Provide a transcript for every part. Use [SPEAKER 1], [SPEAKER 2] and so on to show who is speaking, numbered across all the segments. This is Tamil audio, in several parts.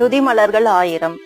[SPEAKER 1] துதி மலர்கள் 1000.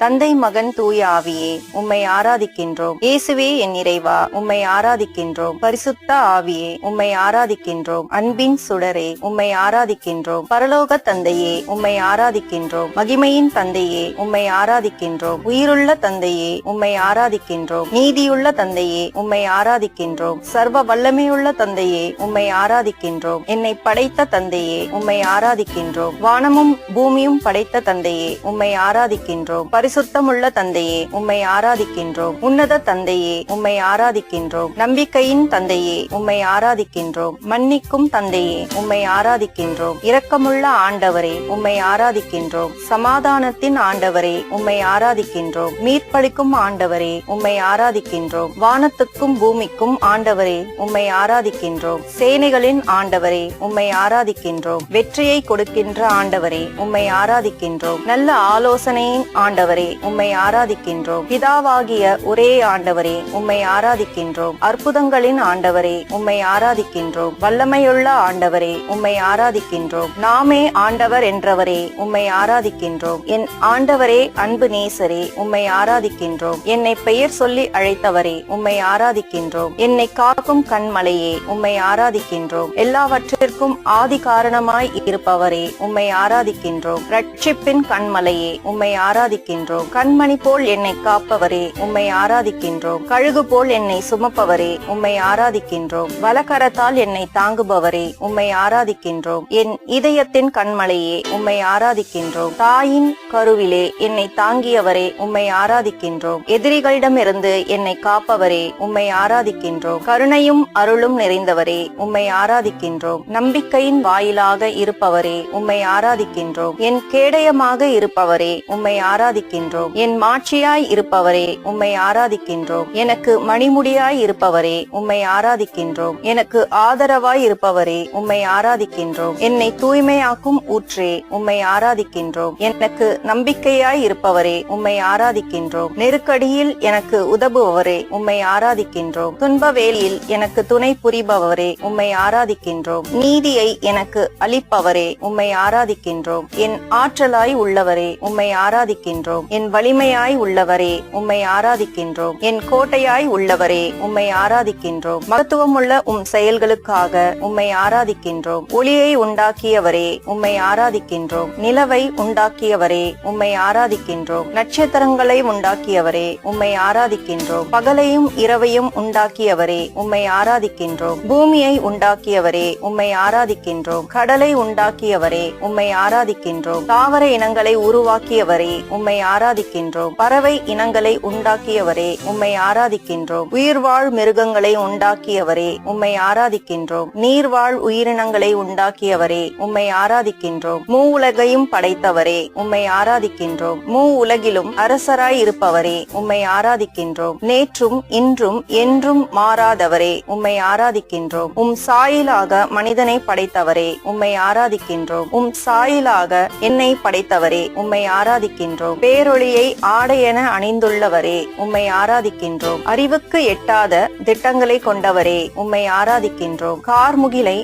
[SPEAKER 1] தந்தை மகன் தூய ஆவியே உம்மை ஆராதிக்கின்றோம். இயேசுவே என் இறைவா உம்மை ஆராதிக்கின்றோம். பரிசுத்த ஆவியே உம்மை ஆராதிக்கின்றோம். அன்பின் சுடரே உம்மை ஆராதிக்கின்றோம். பரலோக தந்தையே உம்மை ஆராதிக்கின்றோம். மகிமையின் தந்தையே உம்மை ஆராதிக்கின்றோம். உயிருள்ள தந்தையே உம்மை ஆராதிக்கின்றோம். நீதியுள்ள தந்தையே உம்மை ஆராதிக்கின்றோம். சர்வ வல்லமையுள்ள தந்தையே உம்மை ஆராதிக்கின்றோம். என்னை படைத்த தந்தையே உம்மை ஆராதிக்கின்றோம். வானமும் பூமியும் படைத்த தந்தையே உம்மை ஆராதிக்கின்றோம். பரிசுத்தமுள்ள தந்தையே உம்மை ஆராதிக்கின்றோம். உன்னத தந்தையே உம்மை ஆராதிக்கின்றோம். நம்பிக்கையின் தந்தையே உம்மை ஆராதிக்கின்றோம். மன்னிக்கும் தந்தையே உம்மை ஆராதிக்கின்றோம். இரக்கமுள்ள ஆண்டவரே உம்மை ஆராதிக்கின்றோம். சமாதானத்தின் ஆண்டவரே உம்மை ஆராதிக்கின்றோம். மீட்பளிக்கும் ஆண்டவரே உம்மை ஆராதிக்கின்றோம். வானத்துக்கும் பூமிக்கும் ஆண்டவரே உம்மை ஆராதிக்கின்றோம். சேனைகளின் ஆண்டவரே உம்மை ஆராதிக்கின்றோம். வெற்றியை கொடுக்கின்ற ஆண்டவரே உம்மை ஆராதிக்கின்றோம். நல்ல ஆலோசனையின் ஆண்டவரே உம்மை ஆராதிக்கின்றோம். பிதாவாகிய ஒரே ஆண்டவரே உம்மை ஆராதிக்கின்றோம். அற்புதங்களின் ஆண்டவரே உம்மை ஆராதிக்கின்றோம். வல்லமையுள்ள ஆண்டவரே உம்மை ஆராதிக்கின்றோம். நாமே ஆண்டவர் என்றவரே உம்மை ஆராதிக்கின்றோம். என் ஆண்டவரே அன்பு நேசரே உம்மை ஆராதிக்கின்றோம். என்னை பெயர் சொல்லி அழைத்தவரே உம்மை ஆராதிக்கின்றோம். என்னை காக்கும் கண்மலையே உம்மை ஆராதிக்கின்றோம். எல்லாவற்றிற்கும் ஆதி காரணமாய் இருப்பவரே உம்மை ஆராதிக்கின்றோம். ரட்சிப்பின் கண்மலையே உம்மை ஆராதிக்கின்றோம். கண்மணி போல் என்னை காப்பவரே உம்மை ஆராதிக்கின்றோம். கழுகு போல் என்னை சுமப்பவரே உம்மை ஆராதிக்கின்றோம். வலக்கரத்தால் என்னை தாங்குபவரே உம்மை ஆராதிக்கின்றோம். என் இதயத்தின் கண்மலையே உம்மை ஆராதிக்கின்றோம். தாயின் கருவிலே என்னை தாங்கியவரே உம்மை ஆராதிக்கின்றோம். எதிரிகளிடமிருந்து என்னை காப்பவரே உம்மை ஆராதிக்கின்றோம். கருணையும் அருளும் நிறைந்தவரே உம்மை ஆராதிக்கின்றோம். நம்பிக்கையின் வாயிலாக இருப்பவரே உம்மை ஆராதிக்கின்றோம். என் கேடயமாக இருப்பவரே உம்மை ஆராதிக்கின்றோம். என் மாட்சியாய் இருப்பவரே உம்மை ஆராதிக்கின்றோம். எனக்கு மணிமுடியாய் இருப்பவரே உம்மை ஆராதிக்கின்றோம். எனக்கு ஆதரவாய் இருப்பவரே உம்மை ஆராதிக்கின்றோம். என்னை தூய்மையாக்கும் ஊற்றே உம்மை ஆராதிக்கின்றோம். எனக்கு நம்பிக்கையாய் இருப்பவரே உம்மை ஆராதிக்கின்றோம். நெருக்கடியில் எனக்கு உதவுபவரே உம்மை ஆராதிக்கின்றோம். துன்ப வேளையில் எனக்கு துணை புரிபவரே உம்மை ஆராதிக்கின்றோம். நீதியை எனக்கு அளிப்பவரே உம்மை ஆராதிக்கின்றோம். என் ஆற்றலாய் உள்ளவரே உம்மை ஆராதிக்கின்றோம். என் வலிமையாய் உள்ளவரே உம்மை ஆராதிக்கின்றோம். என் கோட்டையாய் உள்ளவரே உம்மை ஆராதிக்கின்றோம். மகத்துவமுள்ள செயல்களுக்காக உம்மை ஆராதிக்கின்றோம். ஒளியை உண்டாக்கியவரே உம்மை ஆராதிக்கின்றோம். நிலவை உண்டாக்கியவரே உம்மை ஆராதிக்கின்றோம். நட்சத்திரங்களை உண்டாக்கியவரே உம்மை ஆராதிக்கின்றோம். பகலையும் இரவையும் உண்டாக்கியவரே உம்மை ஆராதிக்கின்றோம். பூமியை உண்டாக்கியவரே உம்மை ஆராதிக்கின்றோம். கடலை உண்டாக்கியவரே உம்மை ஆராதிக்கின்றோம். தாவர இனங்களை உருவாக்கியவரே உம்மை ஆராதிக்கின்றோம். பறவை இனங்களை உண்டாக்கியவரே உம்மை ஆராதிக்கின்றோம். உயிர்வாழ் மிருகங்களை உண்டாக்கியவரே உம்மை ஆராதிக்கின்றோம். நீர்வாழ் உயிரினங்களை உண்டாக்கியவரே உம்மை ஆராதிக்கின்றோம். மூ உலகையும் படைத்தவரே உம்மை ஆராதிக்கின்றோம். மூ உலகிலும் அரசராய் இருப்பவரே உம்மை ஆராதிக்கின்றோம். நேற்றும் இன்றும் என்றும் மாறாதவரே உம்மை ஆராதிக்கின்றோம். சாயிலாக மனிதனை படைத்தவரே உம்மை ஆராதிக்கின்றோம். சாயிலாக என்னை படைத்தவரே உம்மை ஆராதிக்கின்றோம். பேரொளியை ஆடையென அணிந்துள்ளவரே உம்மை ஆராதிக்கின்றோம். அறிவுக்கு எட்டாத திட்டங்களை கொண்டவரே உம்மை ஆராதிக்கின்றோம். கார்முகிலை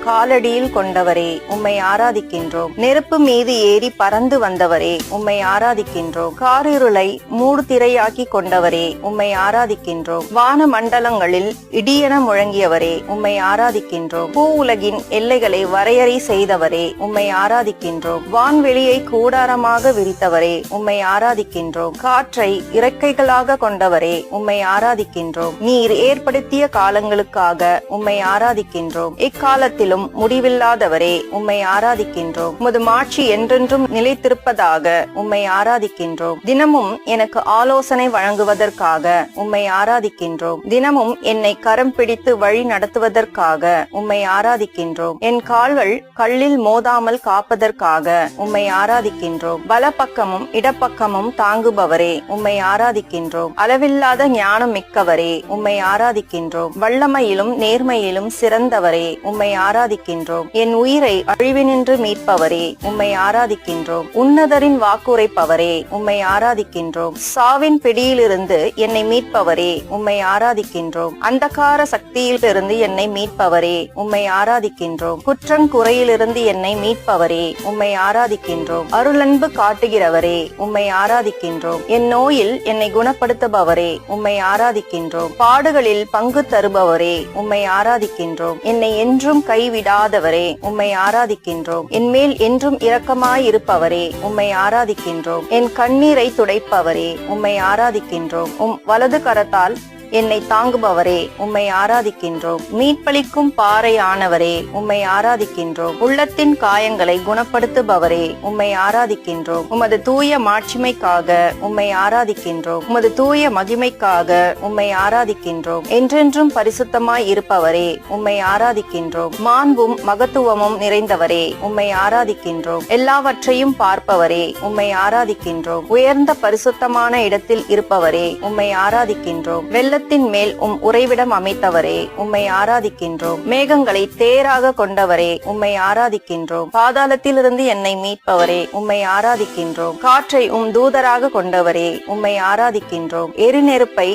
[SPEAKER 1] காலடியில் கொண்டவரே உம்மை ஆராதிக்கின்றோம். நெருப்பு மீது ஏறி பறந்து வந்தவரே உம்மை ஆராதிக்கின்றோம். காரிருளை மூடு திரையாக்கி கொண்டவரே உம்மை ஆராதிக்கின்றோம். வான மண்டலங்களில் இடியென முழங்கியவரே உம்மை ஆராதிக்கின்றோம். பூ உலகின் எல்லைகளை வரையறை செய்தவரே உம்மை ஆராதிக்கின்றோம். வான்வெளியை கூடாரமாக விரித்தவரே உம்மை ஆராதிக்கின்றோம். காற்றை இறக்கைகளாக கொண்டவரே உம்மை ஆராதிக்கின்றோம். நீர் ஏற்படுத்திய காலங்களுக்காக உம்மை ஆராதிக்கின்றோம். எக்காலத்திலும் முடிவில்லாதவரே உம்மை ஆராதிக்கின்றோம். உமது மாட்சி என்றென்றும் நிலைத்திருப்பதாக உம்மை ஆராதிக்கின்றோம். தினமும் எனக்கு ஆலோசனை வழங்குவதற்காக உம்மை ஆராதிக்கின்றோம். தினமும் என்னை கரம் பிடித்து வழி நடத்துவதற்காக உம்மை ஆராதிக்கின்றோம். என் கால்கள் கல்லில் மோதாமல் காப்பதற்காக உம்மை ஆராதிக்கின்றோம். வலப்பக்கமும் இடப்பக்கம் பக்கமும் தாங்குபவரே, உம்மை ஆராதிக்கின்றோம். அளவில்லாத ஞானம் மிக்கவரே, உம்மை ஆராதிக்கின்றோம். வல்லமையிலும் நேர்மையிலும் சிறந்தவரே, உம்மை ஆராதிக்கின்றோம். என் உயிரை அழிவினின்று மீட்பவரே, உம்மை ஆராதிக்கின்றோம். உன்னதரின் வாக்குரைப்பவரே, உம்மை ஆராதிக்கின்றோம். சாவின் பிடியிலிருந்து என்னை மீட்பவரே, உம்மை ஆராதிக்கின்றோம். அந்தகார சக்தியிலிருந்து என்னை மீட்பவரே, உம்மை ஆராதிக்கின்றோம். குற்றங்குறையிலிருந்து என்னை மீட்பவரே, உம்மை ஆராதிக்கின்றோம். அருளன்பு காட்டுகிறவரே, உம்மை ஆராதிக்கின்றோம். என் நோயில் என்னை குணப்படுத்துபவரே, உம்மை ஆராதிக்கின்றோம். பாடுகளில் பங்கு தருபவரே, உம்மை ஆராதிக்கின்றோம். என்னை என்றும் கைவிடாதவரே, உம்மை ஆராதிக்கின்றோம். என் மேல் என்றும் இரக்கமாயிருப்பவரே, உம்மை ஆராதிக்கின்றோம். என் கண்ணீரை துடைப்பவரே, உம்மை ஆராதிக்கின்றோம். வலது கரத்தால் என்னை தாங்குபவரே, உம்மை ஆராதிக்கின்றோம். மீட்பளிக்கும் பாறையானவரே, உம்மை ஆராதிக்கின்றோம். உள்ளத்தின் காயங்களை குணப்படுத்துபவரே, உம்மை ஆராதிக்கின்றோம். உமது தூய மாட்சிமைக்காக உம்மை ஆராதிக்கின்றோம். உமது தூய மகிமைக்காக உம்மை ஆராதிக்கின்றோம். என்றென்றும் பரிசுத்தமாய் இருப்பவரே, உம்மை ஆராதிக்கின்றோம். மாண்பும் மகத்துவமும் நிறைந்தவரே, உம்மை ஆராதிக்கின்றோம். எல்லாவற்றையும் பார்ப்பவரே, உம்மை ஆராதிக்கின்றோம். உயர்ந்த பரிசுத்தமான இடத்தில் இருப்பவரே, உம்மை ஆராதிக்கின்றோம். வெள்ளத்தின் மேல் உறைவிடம் அமைத்தவரே, உம்மை ஆராதிக்கின்றோம். மேகங்களை தேராக கொண்டவரே, உம்மை ஆராதிக்கின்றோம். பாதாளத்திலிருந்து என்னை மீட்பவரே, உம்மை ஆராதிக்கின்றோம். காற்றை தூதராக கொண்டவரே, உம்மை ஆராதிக்கின்றோம். எரிநெருப்பை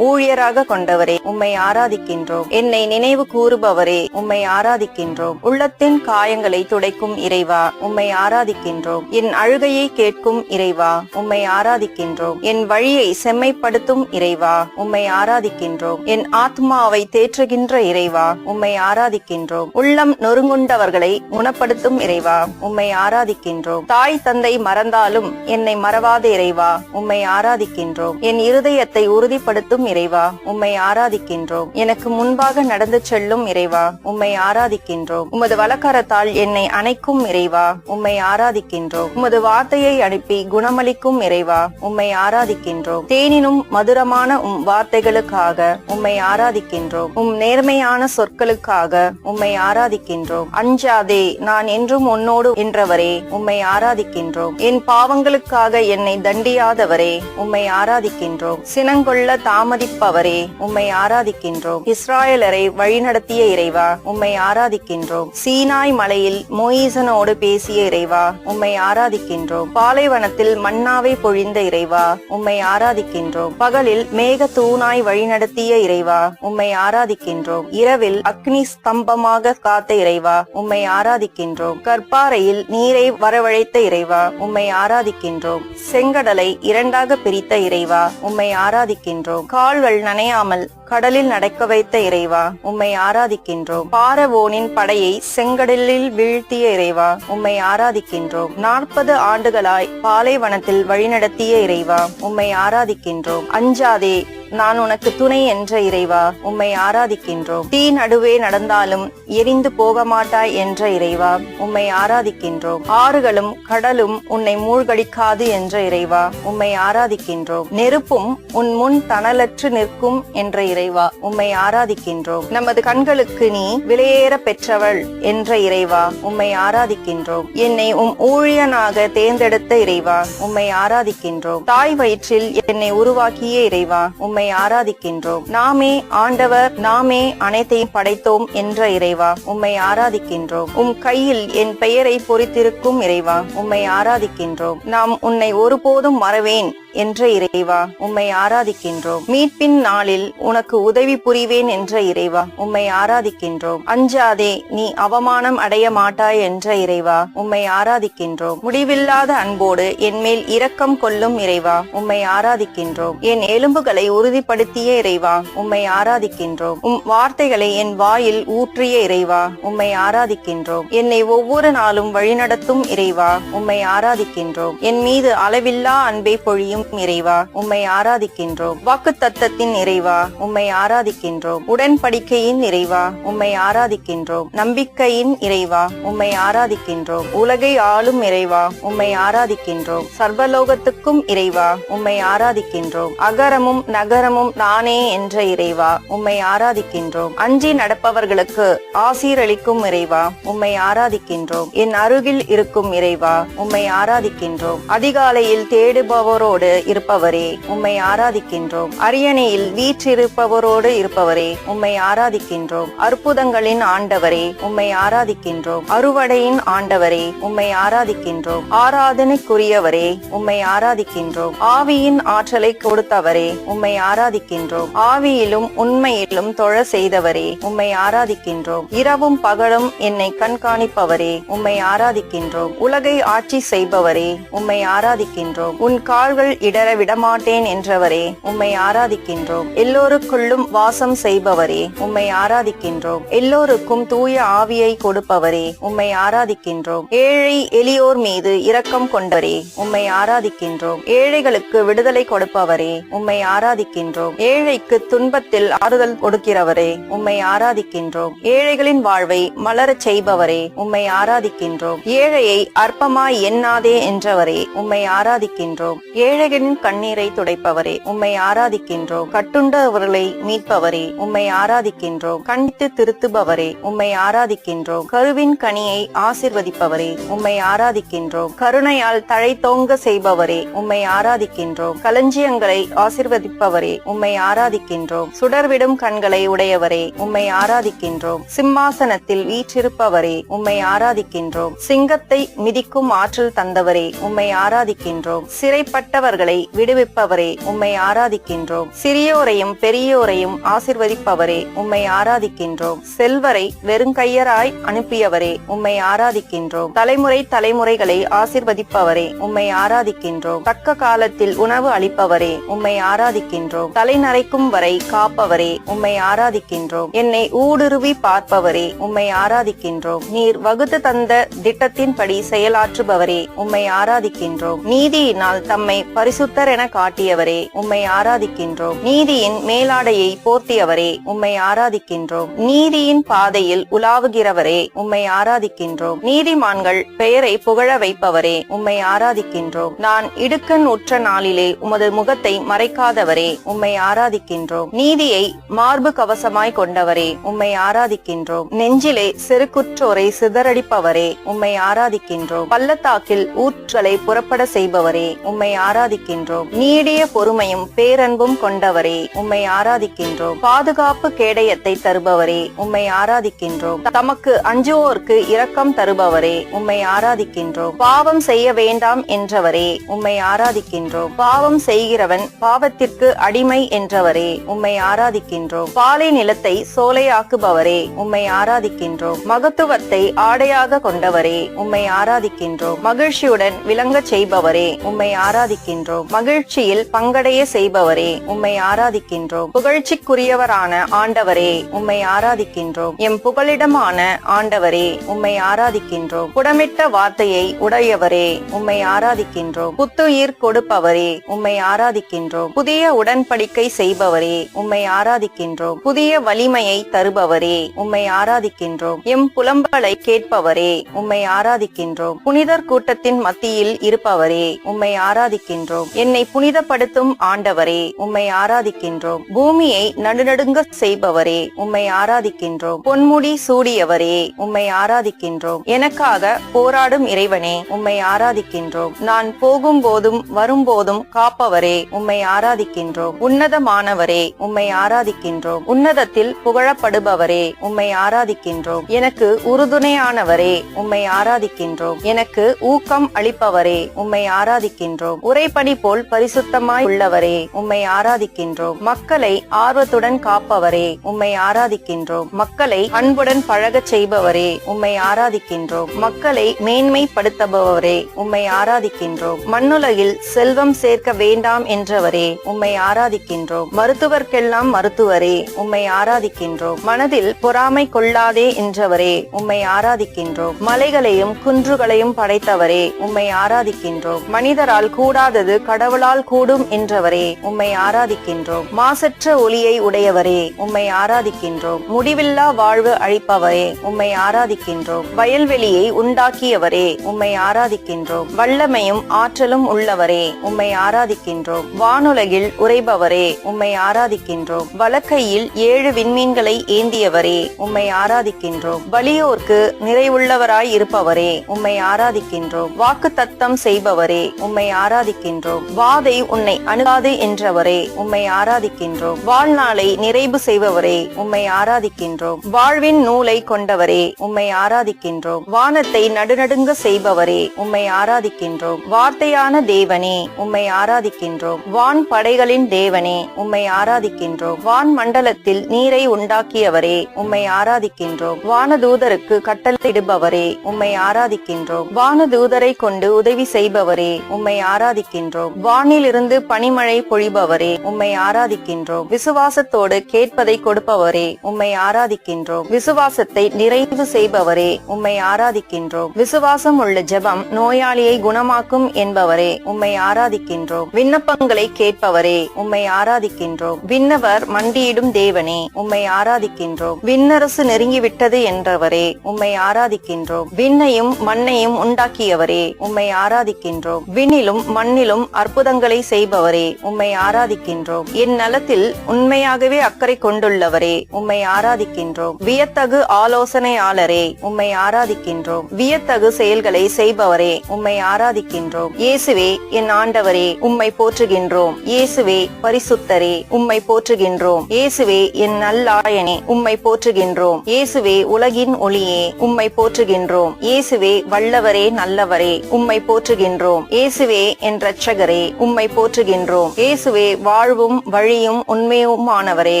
[SPEAKER 1] ஊழியராக கொண்டவரே, உம்மை ஆராதிக்கின்றோம். என்னை நினைவு கூறுபவரே, உம்மை ஆராதிக்கின்றோம். உள்ளத்தின் காயங்களை துடைக்கும் இறைவா, உம்மை ஆராதிக்கின்றோம். என் அழுகையை கேட்கும் இறைவா, உம்மை ஆராதிக்கின்றோம். என் வழியை செம்மைப்படுத்தும் இறைவா, உம்மை ஆராதிக்கின்றோம். என் ஆத்மாவை தேற்றுகின்ற இறைவா, உம்மை ஆராதிக்கின்றோம். உள்ளம் நொறுங்குண்டவர்களை குணப்படுத்தும் இறைவா, உம்மை ஆராதிக்கின்றோம். தாய் தந்தை மறந்தாலும் என்னை மறவாத இறைவா, உம்மை ஆராதிக்கின்றோம். என் இருதயத்தை உறுதிப்படுத்தும் இறைவா, உம்மை ஆராதிக்கின்றோம். எனக்கு முன்பாக நடந்து செல்லும் இறைவா, உம்மை ஆராதிக்கின்றோம். உமது வலக்கரத்தால் என்னை அணைக்கும் இறைவா, உம்மை ஆராதிக்கின்றோம். உமது வார்த்தையை அனுப்பி குணமளிக்கும் இறைவா, உம்மை ஆராதிக்கின்றோம். தேனினும் மதுரமான வார்த்தைகளுக்காக உம்மை ஆராதிக்கின்றோம். நேர்மையான சொற்களுக்காக உம்மை ஆராதிக்கின்றோம். அஞ்சாதே, நான் என்றும் உன்னோடு என்றவரே, உம்மை ஆராதிக்கின்றோம். என் பாவங்களுக்காக என்னை தண்டியாதவரே, உம்மை ஆராதிக்கின்றோம். சினங்கொள்ள தாமதிப்பவரே, உம்மை ஆராதிக்கின்றோம். இஸ்ராயலரை வழிநடத்திய இறைவா, உம்மை ஆராதிக்கின்றோம். சீனாய் மலையில் மோயிசனோடு பேசிய இறைவா, உம்மை ஆராதிக்கின்றோம். பாலைவனத்தில் மன்னாவை பொழிந்த இறைவா, உம்மை ஆராதிக்கின்றோம். பகலில் மேக தூணாய் வழிநடத்திய இறைவா, உம்மை ஆராதிக்கின்றோம். இரவில் அக்னி ஸ்தம்பமாக காத்த இறைவா, உம்மை ஆராதிக்கின்றோம். கற்பாறையில் நீரை வரவழைத்த இறைவா, உம்மை ஆராதிக்கின்றோம். செங்கடலை இரண்டாக பிரித்த இறைவா, உம்மை ஆராதிக்கின்றோம். கால்கள் நனையாமல் கடலில் நடக்க வைத்த இறைவா, உம்மை ஆராதிக்கின்றோம். பாரவோனின் படையை செங்கடலில் வீழ்த்திய இறைவா, உம்மை ஆராதிக்கின்றோம். 40 ஆண்டுகளாய் பாலைவனத்தில் வழிநடத்திய இறைவா, உம்மை ஆராதிக்கின்றோம். அஞ்சாதே, நான் உனக்கு துணை என்ற இறைவா, உம்மை ஆராதிக்கின்றோம். தீ நடுவே நடந்தாலும் எரிந்து போக மாட்டாய் என்ற இறைவா, உம்மை ஆராதிக்கின்றோம். ஆறுகளும் கடலும் உன்னை மூழ்கடிக்காது என்ற இறைவா, உம்மை ஆராதிக்கின்றோம். நெருப்பும் உன் முன் தணலற்று நிற்கும் என்ற இறைவா, உம்மை ஆராதிக்கின்றோம். நமது கண்களுக்கு நீ விலையேற பெற்றவள் என்ற இறைவா, உம்மை ஆராதிக்கின்றோம். என்னை ஊழியனாக தேர்ந்தெடுத்த இறைவா, உம்மை ஆராதிக்கின்றோம். தாய் வயிற்றில் என்னை உருவாக்கிய இறைவா, உம்மை ஆராதிக்கின்றோம். நாமே ஆண்டவர், நாமே அனைத்தையும் படைத்தோம் என்ற இறைவா, உம்மை ஆராதிக்கின்றோம். கையில் என் பெயரை பொறித்திருக்கும் இறைவா, உம்மை ஆராதிக்கின்றோம். நாம் உன்னை ஒருபோதும் மறவேன் என்ற இறைவா, உம்மை ஆராதிக்கின்றோம். மீட்பின் நாளில் உனக்கு உதவி புரிவேன் என்ற இறைவா, உம்மை ஆராதிக்கின்றோம். அஞ்சாதே, நீ அவமானம் அடைய மாட்டாய் என்ற இறைவா, உம்மை ஆராதிக்கின்றோம். முடிவில்லாத அன்போடு என் மேல் இரக்கம் கொள்ளும் இறைவா, உம்மை ஆராதிக்கின்றோம். என் எலும்புகளை உறுதிப்படுத்திய இறைவா, உம்மை ஆராதிக்கின்றோம். வார்த்தைகளை என் வாயில் ஊற்றிய இறைவா, உம்மை ஆராதிக்கின்றோம். என்னை ஒவ்வொரு நாளும் வழிநடத்தும் இறைவா, உம்மை ஆராதிக்கின்றோம். என் மீது அளவில்லா அன்பை பொழியும் செய்யும் இறைவா உம்மை ஆராதிக்கின்றோம். வாக்குத்தத்தத்தின் இறைவா உம்மை ஆராதிக்கின்றோம். உடன்படிக்கையின் இறைவா உம்மை ஆராதிக்கின்றோம். நம்பிக்கையின் இறைவா உம்மை ஆராதிக்கின்றோம். உலகை ஆளும் இறைவா உம்மை ஆராதிக்கின்றோம். சர்வலோகத்துக்கும் இறைவா உம்மை ஆராதிக்கின்றோம். அகரமும் நகரமும் நானே என்ற இறைவா உம்மை ஆராதிக்கின்றோம். அஞ்சி நடப்பவர்களுக்கு ஆசீரளிக்கும் இறைவா உம்மை ஆராதிக்கின்றோம். என் அருகில் இருக்கும் இறைவா உம்மை ஆராதிக்கின்றோம். அதிகாலையில் தேடுபவரோடு இருப்பவரே உம்மை ஆராதிக்கின்றோம். அரியணையில் வீற்றிருப்பவரோடு இருப்பவரே உம்மை ஆராதிக்கின்றோம். அற்புதங்களின் ஆண்டவரே உம்மை ஆராதிக்கின்றோம். அறுவடையின் ஆண்டவரே உம்மை ஆராதிக்கின்றோம். ஆராதனைக்குரியவரே உம்மை ஆராதிக்கின்றோம். ஆவியின் ஆற்றலை கொடுத்தவரே உம்மை ஆராதிக்கின்றோம். ஆவியிலும் உண்மையிலும் தொழ செய்தவரே உம்மை ஆராதிக்கின்றோம். இரவும் பகலும் என்னை கண்காணிப்பவரே உம்மை ஆராதிக்கின்றோம். உலகை ஆட்சி செய்பவரே உம்மை ஆராதிக்கின்றோம். உன் கால்கள் இடர விடமாட்டேன் என்றவரே உம்மை ஆராதிக்கின்றோம். எல்லோருக்குள்ளும் வாசம் செய்பவரே உம்மை ஆராதிக்கின்றோம். எல்லோருக்கும் தூய ஆவியை கொடுப்பவரே உம்மை ஆராதிக்கின்றோம். ஏழை எளியோர் மீது இரக்கம் கொண்டவரே உம்மை ஆராதிக்கின்றோம். ஏழைகளுக்கு விடுதலை கொடுப்பவரே உம்மை ஆராதிக்கின்றோம். ஏழைக்கு துன்பத்தில் ஆறுதல் கொடுக்கிறவரே உம்மை ஆராதிக்கின்றோம். ஏழைகளின் வாழ்வை மலரச் செய்பவரே உம்மை ஆராதிக்கின்றோம். ஏழையை அற்பமாய் எண்ணாதே என்றவரே உம்மை ஆராதிக்கின்றோம். ஏழைகளின் கண்ணீரை துடைப்பவரே உம்மை ஆராதிக்கின்றோம். கட்டுண்டவர்களை மீட்பவரே உம்மை ஆராதிக்கின்றோம். கண்டித்து திருத்துபவரே உம்மை ஆராதிக்கின்றோம். கருவின் கனியை ஆசிர்வதிப்பவரே உம்மை ஆராதிக்கின்றோம். கருணையால் தழைத்தோங்க செய்பவரே உம்மை ஆராதிக்கின்றோம். களஞ்சியங்களை ஆசிர்வதிப்பவரே உம்மை ஆராதிக்கின்றோம். சுடர்விடும் கண்களை உடையவரே உம்மை ஆராதிக்கின்றோம். சிம்மாசனத்தில் வீற்றிருப்பவரே உம்மை ஆராதிக்கின்றோம். சிங்கத்தை மிதிக்கும் ஆற்றல் தந்தவரே உம்மை ஆராதிக்கின்றோம். சிறைப்பட்டவர்களை விடுவிப்பவரே உம்மை ஆராதிக்கின்றோம். சிறியோரையும் பெரியோரையும் ஆசிர்வதிப்பவரே உம்மை ஆராதிக்கின்றோம். செல்வரை வெறுங்கையராய் அனுப்பியவரே உம்மை ஆராதிக்கின்றோம். தலைமுறை தலைமுறைகளை ஆசிர்வதிப்பவரே உம்மை ஆராதிக்கின்றோம். தக்க காலத்தில் உணவு அளிப்பவரே உம்மை ஆராதிக்கின்றோம். தலைநரைக்கும் வரை காப்பவரே உம்மை ஆராதிக்கின்றோம். என்னை ஊடுருவி பார்ப்பவரே உம்மை ஆராதிக்கின்றோம். நீர் வகுத்து தந்த திட்டத்தின்படி செயலாற்றுபவரே உம்மை ஆராதிக்கின்றோம். நீதியினால் தம்மை பரிசுத்தர் என காட்டியவரே உம்மை ஆராதிக்கின்றோம். நீதியின் மேலாடையை போர்த்தியவரே உம்மை ஆராதிக்கின்றோம். நீதியின் பாதையில் உலாவுகிறவரே உம்மை ஆராதிக்கின்றோம். நீதிமான்கள் பெயரை புகழ வைப்பவரே உம்மை ஆராதிக்கின்றோம். நான் இடுக்கண் உற்ற நாளிலே உமது முகத்தை மறைக்காதவரே உம்மை ஆராதிக்கின்றோம். நீதியை மார்பு கவசமாய் கொண்டவரே உம்மை ஆராதிக்கின்றோம். நெஞ்சிலே செருக்குற்றோரை சிதறடிப்பவரே உம்மை ஆராதிக்கின்றோம். பள்ளத்தாக்கில் ஊற்றலை புறப்பட செய்பவரே உம்மை ஆராதிக்கின்றோம். நீடிய பொறுமையும் பேரன்பும் கொண்டவரே உம்மை ஆராதிக்கின்றோம். பாதுகாப்பு கேடயத்தை தருபவரே உம்மை ஆராதிக்கின்றோம். தமக்கு அஞ்சுவோர்க்கு இரக்கம் தருபவரே உம்மை ஆராதிக்கின்றோம். பாவம் செய்ய வேண்டாம் என்றவரே உம்மை ஆராதிக்கின்றோம். பாவம் செய்கிறவன் பாவத்திற்கு அடிமை என்றவரே உம்மை ஆராதிக்கின்றோம். பாலை நிலத்தை சோலையாக்குபவரே உம்மை ஆராதிக்கின்றோம். மகத்துவத்தை ஆடையாக கொண்டவரே உம்மை ஆராதிக்கின்றோம். மகிழ்ச்சியுடன் விளங்கச் செய்பவரே உம்மை ஆராதிக்கின்றோம். மகிழ்ச்சியில் பங்கடைய செய்பவரே உம்மை ஆராதிக்கின்றோம். புகழ்ச்சிக்குரியவரான ஆண்டவரே உம்மை ஆராதிக்கின்றோம். எம் புகலிடமான ஆண்டவரே உம்மை ஆராதிக்கின்றோம். புடமிட்ட வார்த்தையை உடையவரே உம்மை ஆராதிக்கின்றோம். புத்துயிர் கொடுப்பவரே உம்மை ஆராதிக்கின்றோம். புதிய உடன்படிக்கை செய்பவரே உம்மை ஆராதிக்கின்றோம். புதிய வலிமையை தருபவரே உம்மை ஆராதிக்கின்றோம். எம் புலம்பலை கேட்பவரே உம்மை ஆராதிக்கின்றோம். புனிதர் கூட்டத்தின் மத்தியில் இருப்பவரே உம்மை ஆராதிக்கின்றோம். என்னை புனிதப்படுத்தும் ஆண்டவரே உம்மை ஆராதிக்கின்றோம். பூமியை நடுநடுங்க செய்பவரே உம்மை ஆராதிக்கின்றோம். பொன்முடி சூடியவரே உம்மை ஆராதிக்கின்றோம். எனக்காக போராடும் இறைவனே உம்மை ஆராதிக்கின்றோம். நான் போகும் போதும் வரும்போதும் காப்பவரே உம்மை ஆராதிக்கின்றோம். உன்னதமானவரே உம்மை ஆராதிக்கின்றோம். உன்னதத்தில் புகழப்படுபவரே உம்மை ஆராதிக்கின்றோம். எனக்கு உறுதுணையானவரே உம்மை ஆராதிக்கின்றோம். எனக்கு ஊக்கம் அளிப்பவரே உம்மை ஆராதிக்கின்றோம். உரைப்படி போல் பரிசுத்தமாய் உள்ளவரே உம்மை ஆராதிக்கின்றோம். மக்களை ஆர்வத்துடன் காப்பவரே உம்மை ஆராதிக்கின்றோம். மக்களை அன்புடன் பழகச் செய்பவரே உம்மை ஆராதிக்கின்றோம். மக்களை மேன்மைப்படுத்துபவரே உம்மை ஆராதிக்கின்றோம். மண்ணுலகில் செல்வம் சேர்க்க வேண்டாம் என்றவரே உம்மை ஆராதிக்கின்றோம். மருத்துவர்க்கெல்லாம் மருத்துவரே உம்மை ஆராதிக்கின்றோம். மனதில் பொறாமை கொள்ளாதே என்றவரே உம்மை ஆராதிக்கின்றோம். மலைகளையும் குன்றுகளையும் படைத்தவரே உம்மை ஆராதிக்கின்றோம். மனிதரால் கூடாதது செய்வது கடவுளால் கூடும் என்றவரே உம்மை ஆராதிக்கின்றோம். மாசற்ற ஒளியை உடையவரே உம்மை ஆராதிக்கின்றோம். முடிவில்லா வாழ்வு அளிப்பவரே உம்மை ஆராதிக்கின்றோம். வயல்வெளியை உண்டாக்கியவரே உம்மை ஆராதிக்கின்றோம். வல்லமையும் ஆற்றலும் உள்ளவரே உம்மை ஆராதிக்கின்றோம். வானுலகில் உறைபவரே உம்மை ஆராதிக்கின்றோம். வலக்கையில் 7 விண்மீன்களை ஏந்தியவரே உம்மை ஆராதிக்கின்றோம். வலியோர்க்கு நிறைவுள்ளவராய் இருப்பவரே உம்மை ஆராதிக்கின்றோம். வாக்கு தத்தம் செய்பவரே உம்மை ஆராதிக்கின்றோம். வாதை உன்னை அணுகாது என்றவரே உம்மை ஆராதிக்கின்றோம். வாழ்நாளை நிறைவு செய்பவரே உம்மை ஆராதிக்கின்றோம். வாழ்வின் நூலை கொண்டவரே உம்மை ஆராதிக்கின்றோம். வானத்தை நடுநடுங்க செய்பவரே உம்மை ஆராதிக்கின்றோம். வார்த்தையான தேவனே உம்மை ஆராதிக்கின்றோம். வான் படைகளின் தேவனே உம்மை ஆராதிக்கின்றோம். வான் மண்டலத்தில் நீரை உண்டாக்கியவரே உம்மை ஆராதிக்கின்றோம். வானதூதருக்கு கட்டளையிடுபவரே உம்மை ஆராதிக்கின்றோம். வானதூதரை கொண்டு உதவி செய்பவரே உம்மை ஆராதிக்கின்றோம். வானிலிருந்து பனிமழை பொழிபவரே உம்மை ஆராதிக்கின்றோம். விசுவாசத்தோடு கேட்பதை கொடுப்பவரே உம்மை ஆராதிக்கின்றோம். விசுவாசத்தை நிறைவு செய்பவரே உம்மை ஆராதிக்கின்றோம். விசுவாசம் உள்ள ஜெபம் நோயாளியை குணமாக்கும் என்பவரே உம்மை ஆராதிக்கின்றோம். விண்ணப்பங்களை கேட்பவரே உம்மை ஆராதிக்கின்றோம். விண்ணவர் மண்டியிடும் தேவனே உம்மை ஆராதிக்கின்றோம். விண்ணரசு நெருங்கிவிட்டது என்றவரே உம்மை ஆராதிக்கின்றோம். விண்ணையும் மண்ணையும் உண்டாக்கியவரே உம்மை ஆராதிக்கின்றோம். விண்ணிலும் மண்ணிலும் அற்புதங்களை செய்பவரே உம்மை ஆராதிக்கின்றோம். என் நலத்தில் உண்மையாகவே அக்கறை கொண்டுள்ளவரே உம்மை ஆராதிக்கின்றோம். வியத்தகு ஆலோசனையாளரே உம்மை ஆராதிக்கின்றோம். வியத்தகு செயல்களை செய்பவரே உம்மை ஆராதிக்கின்றோம். இயேசுவே என் ஆண்டவரே உம்மை போற்றுகின்றோம். இயேசுவே பரிசுத்தரே உம்மை போற்றுகின்றோம். இயேசுவே என் நல்லாயனே உம்மை போற்றுகின்றோம். இயேசுவே உலகின் ஒளியே உம்மை போற்றுகின்றோம். இயேசுவே வல்லவரே நல்லவரே உம்மை போற்றுகின்றோம். இயேசுவே என் இரட்சகரே உம்மை போற்றுகின்றோம். இயேசுவே வாழ்வும் வழியும் உண்மையுமானவரே